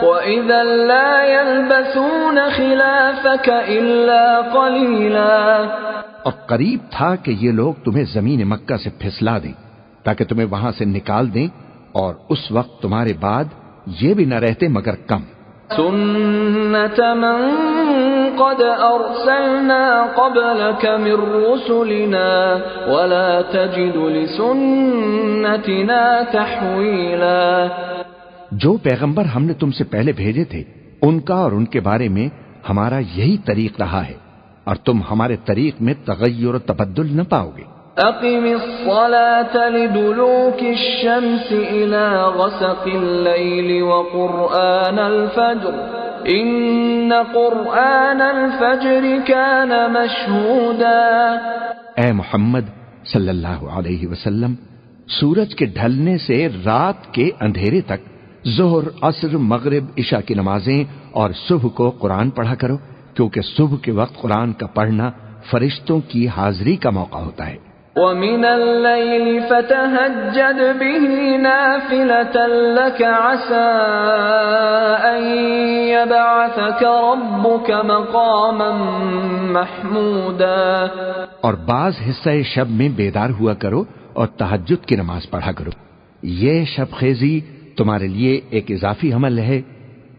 وَإِذًا لَا يَلْبَثُونَ خِلَافَكَ إِلَّا قَلِيلًا۔ اور قریب تھا کہ یہ لوگ تمہیں زمین مکہ سے پھسلا دیں تاکہ تمہیں وہاں سے نکال دیں، اور اس وقت تمہارے بعد یہ بھی نہ رہتے مگر کم۔ سُنَّةَ مَن قَدْ أَرْسَلْنَا قَبْلَكَ مِن رُّسُلِنَا وَلَا تَجِدُ لِسُنَّتِنَا تَحْوِيلًا۔ جو پیغمبر ہم نے تم سے پہلے بھیجے تھے ان کا اور ان کے بارے میں ہمارا یہی طریق رہا ہے، اور تم ہمارے طریق میں تغیر و تبدل نہ پاؤ گے۔ أقم الصلاة لدلوك الشمس إلى غسق الليل وقرآن الفجر إن قرآن الفجر كان مشهودا۔ اے محمد صلی اللہ علیہ وسلم، سورج کے ڈھلنے سے رات کے اندھیرے تک ظہر، عصر، مغرب، عشاء کی نمازیں اور صبح کو قرآن پڑھا کرو، کیونکہ صبح کے وقت قرآن کا پڑھنا فرشتوں کی حاضری کا موقع ہوتا ہے۔ وَمِنَ اللَّيْلِ فَتَهَجَّدْ بِهِ نَافِلَةً لَكَ عَسَىٰ أَن يَبْعَثَكَ رَبُّكَ مَقَامًا مَحْمُودًا۔ اور بعض حصہ شب میں بیدار ہوا کرو اور تہجد کی نماز پڑھا کرو، یہ شب خیزی تمہارے لیے ایک اضافی عمل ہے،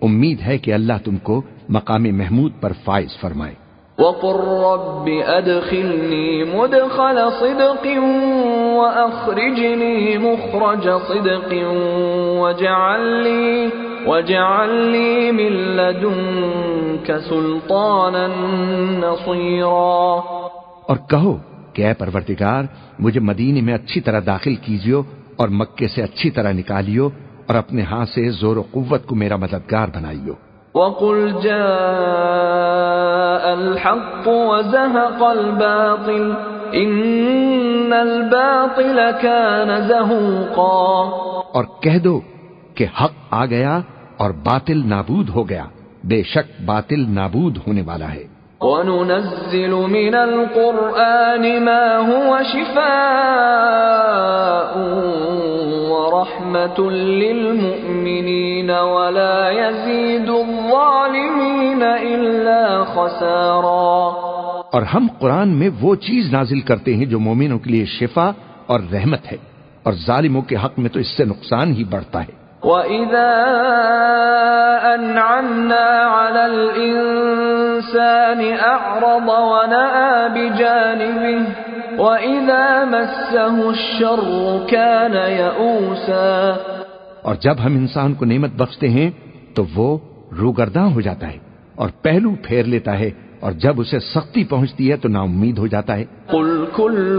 امید ہے کہ اللہ تم کو مقام محمود پر فائز فرمائے۔ وَقُل رَّبِّ أَدْخِلْنِي مُدْخَلَ صِدْقٍ وَأَخْرِجْنِي مُخْرَجَ صِدْقٍ وَاجْعَل لِّي مِن لَّدُنكَ سُلْطَانًا نَّصِيرًا۔ اور کہو کہ اے پروردگار، مجھے مدینے میں اچھی طرح داخل کیجیو اور مکے سے اچھی طرح نکالیو، اور اپنے ہاتھ سے زور و قوت کو میرا مددگار بنائیو۔ وَقُلْ جَاءَ الْحَقُّ وَزَهَقَ الْبَاطِلُ إِنَّ الْبَاطِلَ كَانَ زَهُوقًا۔ اور کہہ دو کہ حق آ گیا اور باطل نابود ہو گیا، بے شک باطل نابود ہونے والا ہے۔ وَنُنَزِّلُ مِنَ الْقُرْآنِ مَا هُوَ شِفَاءٌ وَرَحْمَةٌ لِّلْمُؤْمِنِينَ وَلَا يَزِيدُ الظَّالِمِينَ إلا خسارا. اور ہم قرآن میں وہ چیز نازل کرتے ہیں جو مومنوں کے لیے شفا اور رحمت ہے، اور ظالموں کے حق میں تو اس سے نقصان ہی بڑھتا ہے. وَإِذَا أَنْعَمْنَا عَلَى الْإِنسَانِ أَعْرَضَ وَنَأَى بِجَانِبِهِ وَإِذَا مَسَّهُ الشَّرُّ كَانَ يَئُوسًا. اور جب ہم انسان کو نعمت بخشتے ہیں تو وہ روگرداں ہو جاتا ہے اور پہلو پھیر لیتا ہے، اور جب اسے سختی پہنچتی ہے تو نا امید ہو جاتا ہے. قُلْ كُلٌّ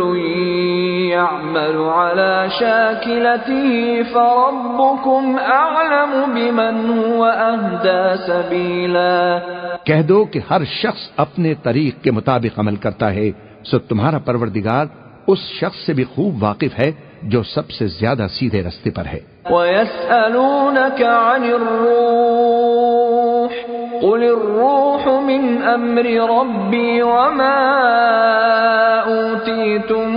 يَعْمَلُ عَلَى شَاكِلَتِهِ فَرَبُّكُمْ أَعْلَمُ بِمَنْ هُوَ أَهْدَى سَبِيلًا. کہہ دو کہ ہر شخص اپنے طریق کے مطابق عمل کرتا ہے، سو تمہارا پروردگار اس شخص سے بھی خوب واقف ہے جو سب سے زیادہ سیدھے رستے پر ہے. وَيَسْأَلُونَكَ عَنِ الرُّوحِ قُلِ الرُّوحُ مِنْ أَمْرِ رَبِّي وَمَا أُوتِيتُم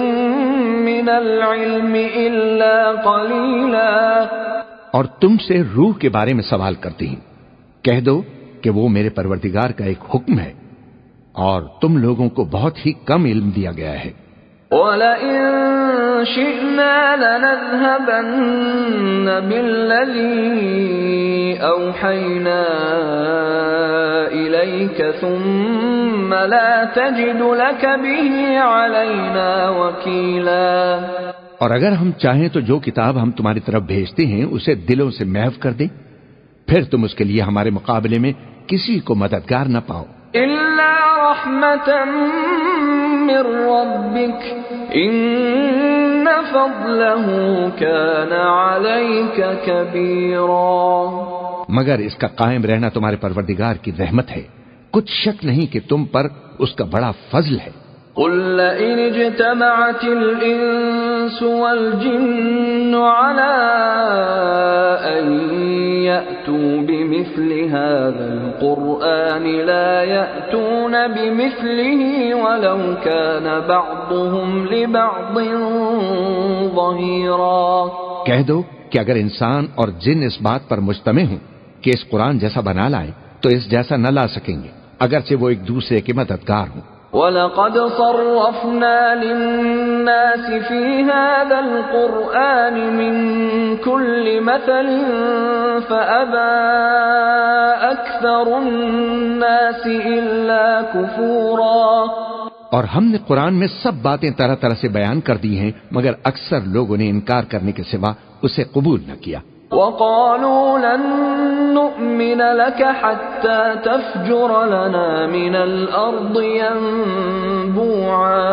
مِّنَ الْعِلْمِ إِلَّا قَلِيلًا. اور تم سے روح کے بارے میں سوال کرتی ہیں، کہہ دو کہ وہ میرے پروردگار کا ایک حکم ہے، اور تم لوگوں کو بہت ہی کم علم دیا گیا ہے. وَلَئِن شِئْنَا لَنَذْهَبَنَّ بِالَّذِي أَوْحَيْنَا إِلَيْكَ ثُمَّ لَا تَجِدُ لَكَ بِهِ عَلَيْنَا وَكِيلًا. اور اگر ہم چاہیں تو جو کتاب ہم تمہاری طرف بھیجتے ہیں اسے دلوں سے محو کر دیں، پھر تم اس کے لیے ہمارے مقابلے میں کسی کو مددگار نہ پاؤ. إِلَّا رَحْمَةً مِّن رَّبِّكَ إِنَّ فَضْلَهُ كَانَ عَلَيْكَ كَبِيرًا. مگر اس کا قائم رہنا تمہارے پروردگار کی رحمت ہے، کچھ شک نہیں کہ تم پر اس کا بڑا فضل ہے. قُل لَّئِنِ اجْتَمَعَتِ الْإِنسُ وَالْجِنُّ عَلَىٰ أَن يَأْتُوا بِمِثْلِ هَٰذَا الْقُرْآنِ لَا يَأْتُونَ بِمِثْلِهِ وَلَوْ كَانَ بَعْضُهُمْ لِبَعْضٍ ظَهِيرًا. کہہ دو کہ اگر انسان اور جن اس بات پر مجتمع ہوں کہ اس قرآن جیسا بنا لائیں تو اس جیسا نہ لا سکیں گے، اگرچہ وہ ایک دوسرے کے مددگار ہوں. وَلَقَدْ صَرَّفْنَا لِلنَّاسِ فِي هَٰذَا الْقُرْآنِ مِن كُلِّ مَثَلٍ فَأَبَىٰ أَكْثَرُ النَّاسِ إِلَّا كُفُورًا. اور ہم نے قرآن میں سب باتیں طرح طرح سے بیان کر دی ہیں، مگر اکثر لوگوں نے انکار کرنے کے سوا اسے قبول نہ کیا. وَقَالُوا لَن نُّؤْمِنَ لَكَ حَتَّىٰ تَفْجُرَ لَنَا مِنَ الْأَرْضِ يَنبُوعًا.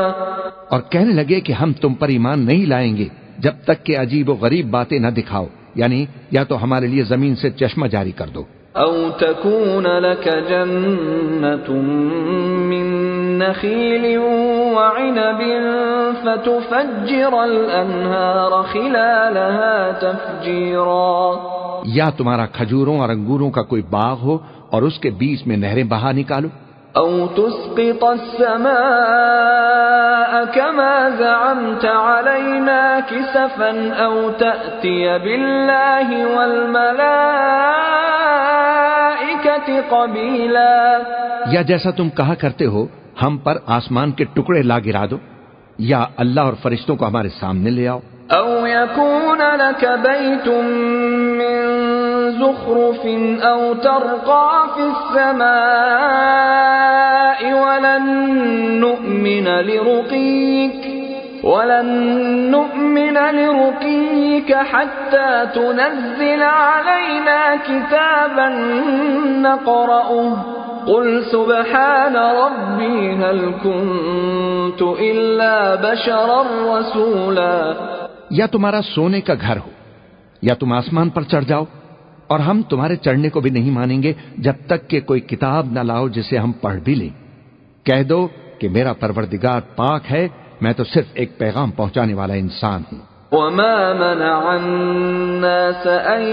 اور کہنے لگے کہ ہم تم پر ایمان نہیں لائیں گے جب تک کہ عجیب و غریب باتیں نہ دکھاؤ، یعنی یا تو ہمارے لیے زمین سے چشمہ جاری کر دو، أَوْ تَكُونَ لَكَ جَنَّةٌ مِّن نَّخِيلٍ وَعِنَبٍ فَتُفَجِّرَ الْأَنْهَارَ خِلَالَهَا تَفْجِيرًا. یا تمہارا کھجوروں اور انگوروں کا کوئی باغ ہو اور اس کے بیچ میں نہریں بہا نکالو. أَوْ تُسْقِطَ السَّمَاءَ كَمَا زَعَمْتَ عَلَيْنَا كِسَفًا أَوْ تَأْتِيَ بِاللَّهِ وَالْمَلَائِكَةِ قَبِيلًا. یا جیسا تم کہا کرتے ہو ہم پر آسمان کے ٹکڑے لا گرا دو، یا اللہ اور فرشتوں کو ہمارے سامنے لے آؤ. أَوْ يَكُونَ لَكَ بَيْتٌ مِّن زُخْرُفٍ أَوْ تَرْقَىٰ فِي السَّمَاءِ وَلَن نُّؤْمِنَ لِرُقِيِّكَ حَتَّىٰ تُنَزِّلَ عَلَيْنَا كِتَابًا نَّقْرَؤُهُ قُلْ سُبْحَانَ رَبِّي هَلْ كُنتُ إِلَّا بَشَرًا رَّسُولًا. یا تمہارا سونے کا گھر ہو، یا تم آسمان پر چڑھ جاؤ، اور ہم تمہارے چڑھنے کو بھی نہیں مانیں گے جب تک کہ کوئی کتاب نہ لاؤ جسے ہم پڑھ بھی لیں. کہہ دو کہ میرا پروردگار پاک ہے، میں تو صرف ایک پیغام پہنچانے والا انسان ہوں. وَمَا مَنَعَ النَّاسَ أَن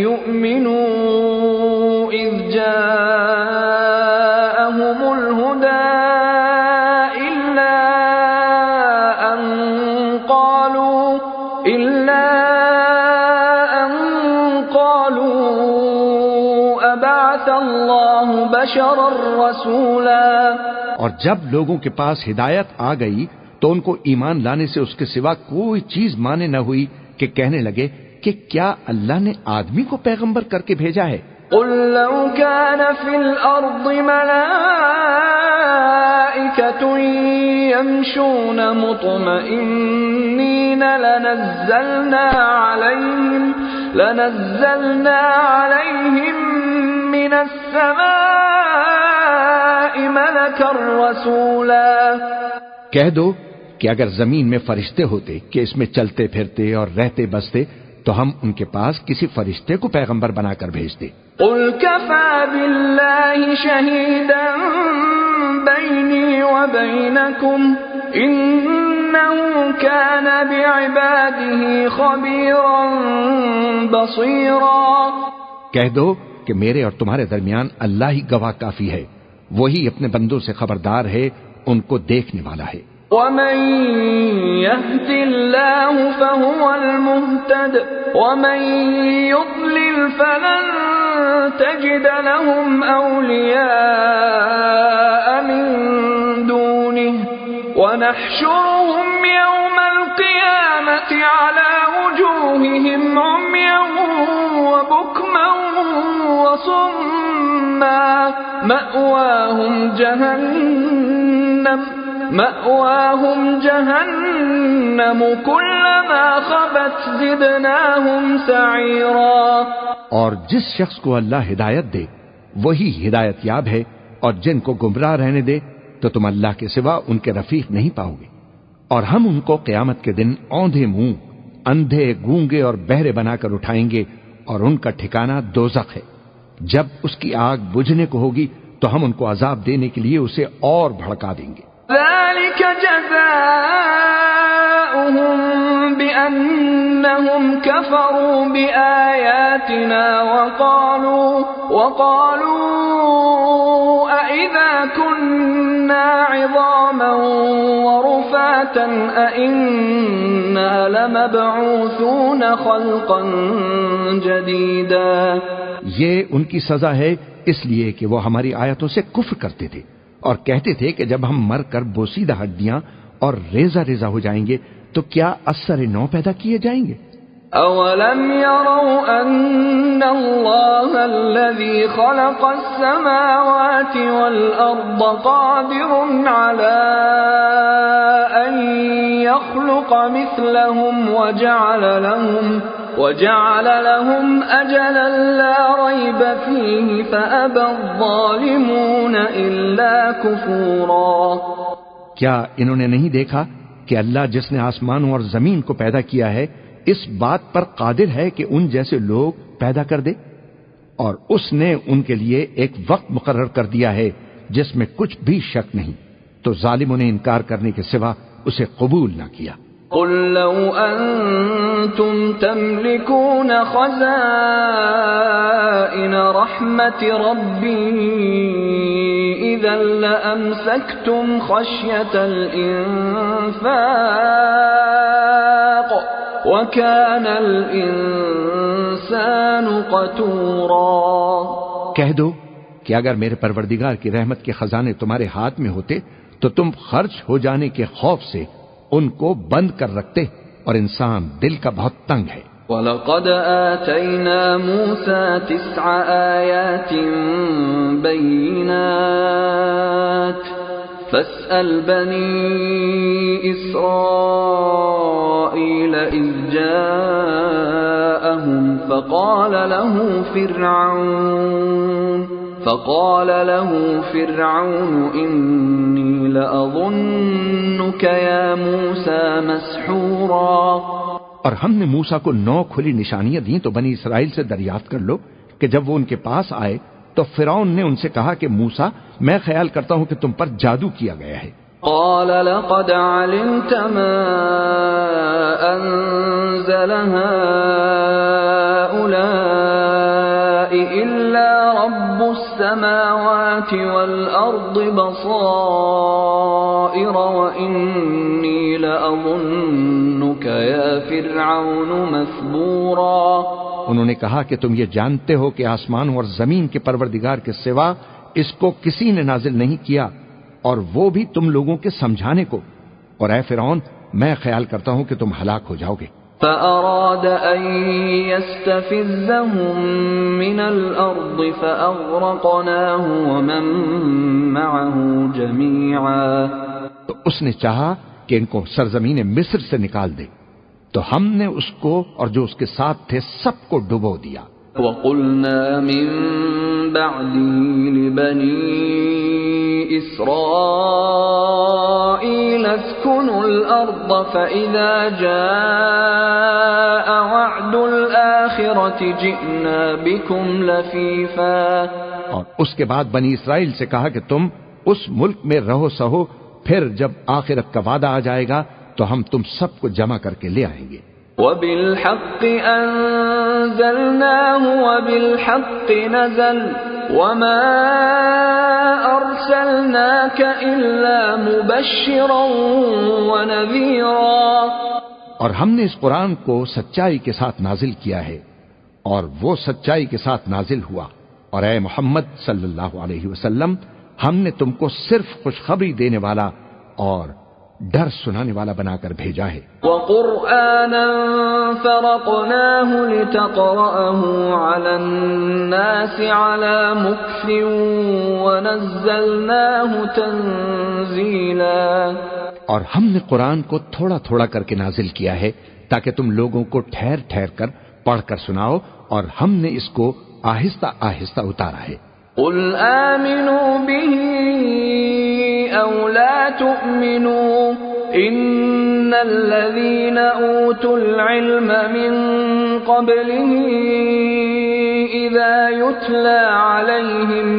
يُؤْمِنُوا إِذْ جَاءَهُمُ الْهُدَىٰ إِلَّا أَن قَالُوا بعث الله بشرا رسولا. اور جب لوگوں کے پاس ہدایت آ گئی تو ان کو ایمان لانے سے اس کے سوا کوئی چیز مانے نہ ہوئی کہ کہنے لگے کہ کیا اللہ نے آدمی کو پیغمبر کر کے بھیجا ہے؟ قل لو كان في الأرض ملائكة يمشون مطمئنين لنزلنا عليهم من السماء ملكا رسولا. کہہ دو کہ اگر زمین میں فرشتے ہوتے کہ اس میں چلتے پھرتے اور رہتے بستے تو ہم ان کے پاس کسی فرشتے کو پیغمبر بنا کر بھیجتے. قل كفى بالله شهيدا بيني وبينكم إنه كان بعباده خبيرا بصيرا. کہہ دو کہ میرے اور تمہارے درمیان اللہ ہی گواہ کافی ہے، وہی اپنے بندوں سے خبردار ہے، ان کو دیکھنے والا ہے. ومن يهد الله فهو المهتد ومن يضلل فلن تجد لهم أولياء من دونه ونحشرهم يوم القيامة على وجوههم عميا وبكما وصما مأواهم جهنم كلما خبت زدناهم سعيرا. اور جس شخص کو اللہ ہدایت دے وہی ہدایت یاب ہے، اور جن کو گمراہ رہنے دے تو تم اللہ کے سوا ان کے رفیق نہیں پاؤ گے. اور ہم ان کو قیامت کے دن اوندھے منہ، اندھے، گونگے اور بہرے بنا کر اٹھائیں گے، اور ان کا ٹھکانہ دوزخ ہے. جب اس کی آگ بجھنے کو ہوگی تو ہم ان کو عذاب دینے کے لیے اسے اور بھڑکا دیں گے. ذلك جزاؤهم بأنهم كفروا بآياتنا وقالوا أئذا كنا عظاما ورفاتا أئنا لمبعوثون خلقا جديدا. یہ ان کی سزا ہے اس لیے کہ وہ ہماری آیتوں سے کفر کرتے تھے اور کہتے تھے کہ جب ہم مر کر بوسیدہ ہڈیاں اور ریزہ ریزہ ہو جائیں گے تو کیا اثر نو پیدا کیے جائیں گے؟ اولم يروا ان اللہ الذي خلق السماوات والارض قادر على ان يخلق مثلهم وجعل لهم أجلا لا ريب فيه فأبى الظالمون إلا كفورا. کیا انہوں نے نہیں دیکھا کہ اللہ جس نے آسمانوں اور زمین کو پیدا کیا ہے اس بات پر قادر ہے کہ ان جیسے لوگ پیدا کر دے، اور اس نے ان کے لیے ایک وقت مقرر کر دیا ہے جس میں کچھ بھی شک نہیں، تو ظالموں نے انکار کرنے کے سوا اسے قبول نہ کیا. قل لو أنتم تملكون خزائن رحمة ربي إذا لأمسكتم خشية الإنفاق وكان الإنسان قتورا. کہہ دو کہ اگر میرے پروردگار کی رحمت کے خزانے تمہارے ہاتھ میں ہوتے تو تم خرچ ہو جانے کے خوف سے ان کو بند کر رکھتے، اور انسان دل کا بہت تنگ ہے. وَلَقَدْ آتَيْنَا مُوسَى 9 آيَاتٍ بَيِّنَاتٍ فَاسْأَلْ بَنِي إِسْرَائِيلَ إِذْ جَاءَهُمْ فقال له فرعون إني لأظنك يا موسى مسحورا. اور ہم نے موسیٰ کو 9 کھلی نشانیاں دیں تو بنی اسرائیل سے دریافت کر لو کہ جب وہ ان کے پاس آئے تو فرعون نے ان سے کہا کہ موسیٰ میں خیال کرتا ہوں کہ تم پر جادو کیا گیا ہے. قال لقد علمت ما أنزل هؤلاء إلا رب السماوات والأرض بصائر وإني لأظنك يا فرعون مثبورا. انہوں نے کہا کہ تم یہ جانتے ہو کہ آسمانوں اور زمین کے پروردگار کے سوا اس کو کسی نے نازل نہیں کیا، اور وہ بھی تم لوگوں کے سمجھانے کو، اور اے فرعون میں خیال کرتا ہوں کہ تم ہلاک ہو جاؤ گے۔ فأراد أن يستفزهم من الأرض فأغرقناه ومن معه جميعا، تو اس نے چاہا کہ ان کو سرزمین مصر سے نکال دے، تو ہم نے اس کو اور جو اس کے ساتھ تھے سب کو ڈبو دیا۔ وَقُلْنَا مِن بَعْدِهِ لِبَنِي إِسْرَائِيلَ اسْكُنُوا الْأَرْضَ فَإِذَا جَاءَ وَعْدُ الْآخِرَةِ جِئْنَا بِكُمْ لَفِيفًا، اور اس کے بعد بنی اسرائیل سے کہا کہ تم اس ملک میں رہو سہو، پھر جب آخرت کا وعدہ آ جائے گا تو ہم تم سب کو جمع کر کے لے آئیں گے۔ وَبِالْحَقِّ أَنزَلْنَاهُ وَبِالْحَقِّ نَزَلَ وَمَا أَرْسَلْنَاكَ إِلَّا مُبَشِّرًا وَنَذِيرًا، اور ہم نے اس قرآن کو سچائی کے ساتھ نازل کیا ہے، اور وہ سچائی کے ساتھ نازل ہوا، اور اے محمد صلی اللہ علیہ وسلم ہم نے تم کو صرف خوشخبری دینے والا اور ڈر سنانے والا بنا کر بھیجا ہے۔ وَقُرْآنًا فَرَقْنَاهُ لِتَقْرَأَهُ عَلَى النَّاسِ عَلَى مُكْثٍ وَنَزَّلْنَاهُ تَنزِيلًا، اور ہم نے قرآن کو تھوڑا تھوڑا کر کے نازل کیا ہے تاکہ تم لوگوں کو ٹھہر ٹھہر کر پڑھ کر سناؤ، اور ہم نے اس کو آہستہ آہستہ اتارا ہے۔ قُلْ آمِنُوا بِهِ أَوْ لَا تُؤْمِنُوا إِنَّ الَّذِينَ أُوتُوا الْعِلْمَ مِنْ قَبْلِهِ إِذَا يُتْلَى عَلَيْهِمْ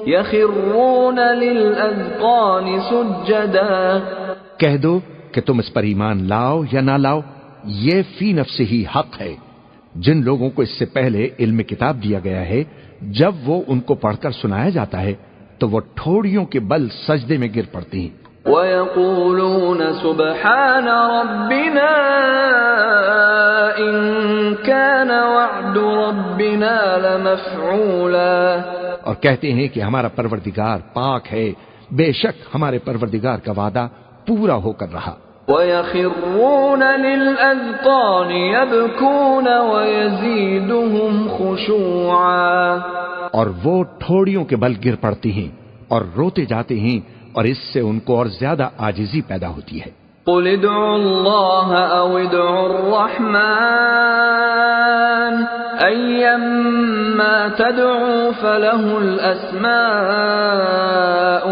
يَخِرُّونَ لِلْأَذْقَانِ سُجَّدًا، کہہ دو کہ تم اس پر ایمان لاؤ یا نہ لاؤ، یہ فی نفسہ ہی حق ہے۔ جن لوگوں کو اس سے پہلے علم کتاب دیا گیا ہے، جب وہ ان کو پڑھ کر سنایا جاتا ہے تو وہ ٹھوڑیوں کے بل سجدے میں گر پڑتی ہیں۔ وَيَقُولُونَ سُبْحَانَ رَبِّنَا إِن كَانَ وَعْدُ رَبِّنَا لَمَفْعُولًا، اور کہتے ہیں کہ ہمارا پروردگار پاک ہے، بے شک ہمارے پروردگار کا وعدہ پورا ہو کر رہا۔ وَيَخِرُّونَ لِلْأَذْقَانِ يَبْكُونَ وَيَزِيدُهُمْ خُشُوعًا، اور وہ ٹھوڑیوں کے بل گر پڑتی ہیں اور روتے جاتے ہیں، اور اس سے ان کو اور زیادہ عاجزی پیدا ہوتی ہے۔ قُلِ ادْعُوا اللَّهَ أَوِ ادْعُوا الرَّحْمَٰنَ أَيًّمَّا تَدْعُوا فَلَهُ الْأَسْمَاءُ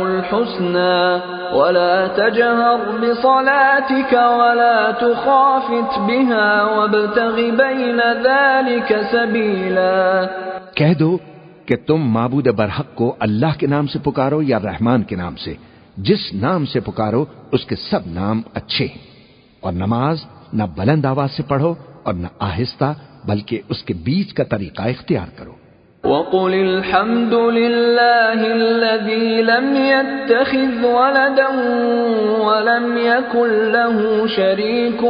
الْحُسْنَىٰ وَلَا تَجْهَرْ بِصَلَاتِكَ وَلَا تُخَافِتْ بِهَا وَابْتَغِ بَيْنَ ذَلِكَ سَبِيلًا، کہہ دو کہ تم معبود برحق کو اللہ کے نام سے پکارو یا رحمان کے نام سے، جس نام سے پکارو اس کے سب نام اچھے ہیں، اور نماز نہ بلند آواز سے پڑھو اور نہ آہستہ، بلکہ اس کے بیچ کا طریقہ اختیار کرو۔ وَقُلِ الْحَمْدُ لِلَّهِ الَّذِي لَمْ يَتَّخِذْ وَلَدًا وَلَمْ يَكُنْ لَهُ شَرِيكٌ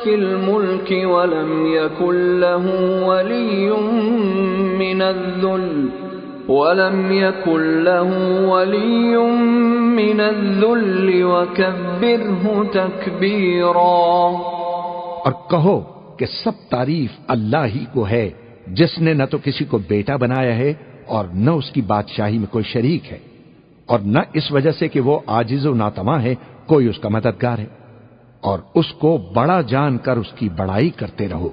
فِي الْمُلْكِ وَلَمْ يَكُنْ لَهُ وَلِيٌّ مِّنَ الذُّلِّ وَكَبِّرْهُ تَكْبِيرًا، اور کہو کہ سب تعریف اللہ ہی کو ہے، جس نے نہ تو کسی کو بیٹا بنایا ہے اور نہ اس کی بادشاہی میں کوئی شریک ہے، اور نہ اس وجہ سے کہ وہ عاجز و ناتواں ہے کوئی اس کا مددگار ہے، اور اس کو بڑا جان کر اس کی بڑائی کرتے رہو۔